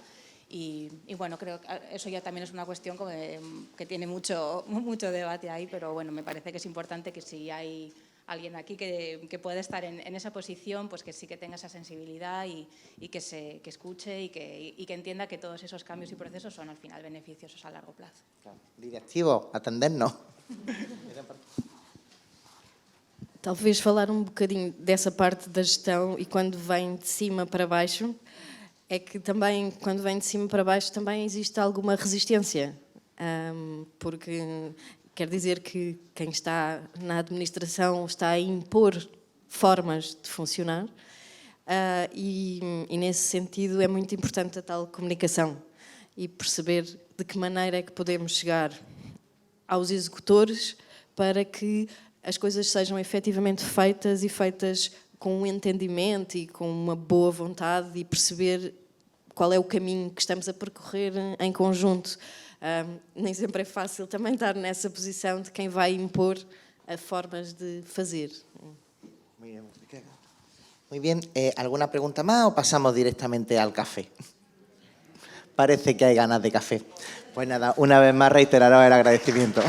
Y bueno, creo que eso ya también es una cuestión como que tiene mucho debate ahí, pero bueno, me parece que es importante que si hay alguien aquí que pueda estar en esa posición, pues que sí que tenga esa sensibilidad y que escuche y que entienda que todos esos cambios y procesos son al final beneficiosos a largo plazo. Claro. Directivo, atendernos. Talvez falar bocadinho dessa parte da gestão e quando vem de cima para baixo, é que também, quando vem de cima para baixo, também existe alguma resistência, porque quer dizer que quem está na administração está a impor formas de funcionar e nesse sentido é muito importante a tal comunicação e perceber de que maneira é que podemos chegar aos executores para que as coisas sejam efetivamente feitas e feitas com um entendimento e com uma boa vontade e perceber qual é o caminho que estamos a percorrer em conjunto. Nem sempre é fácil também estar nessa posição de quem vai impor formas de fazer. Muy bien. ¿Alguna pregunta más o pasamos directamente al café? Parece que hay ganas de café. Pues nada, una vez más reiteraros el agradecimiento.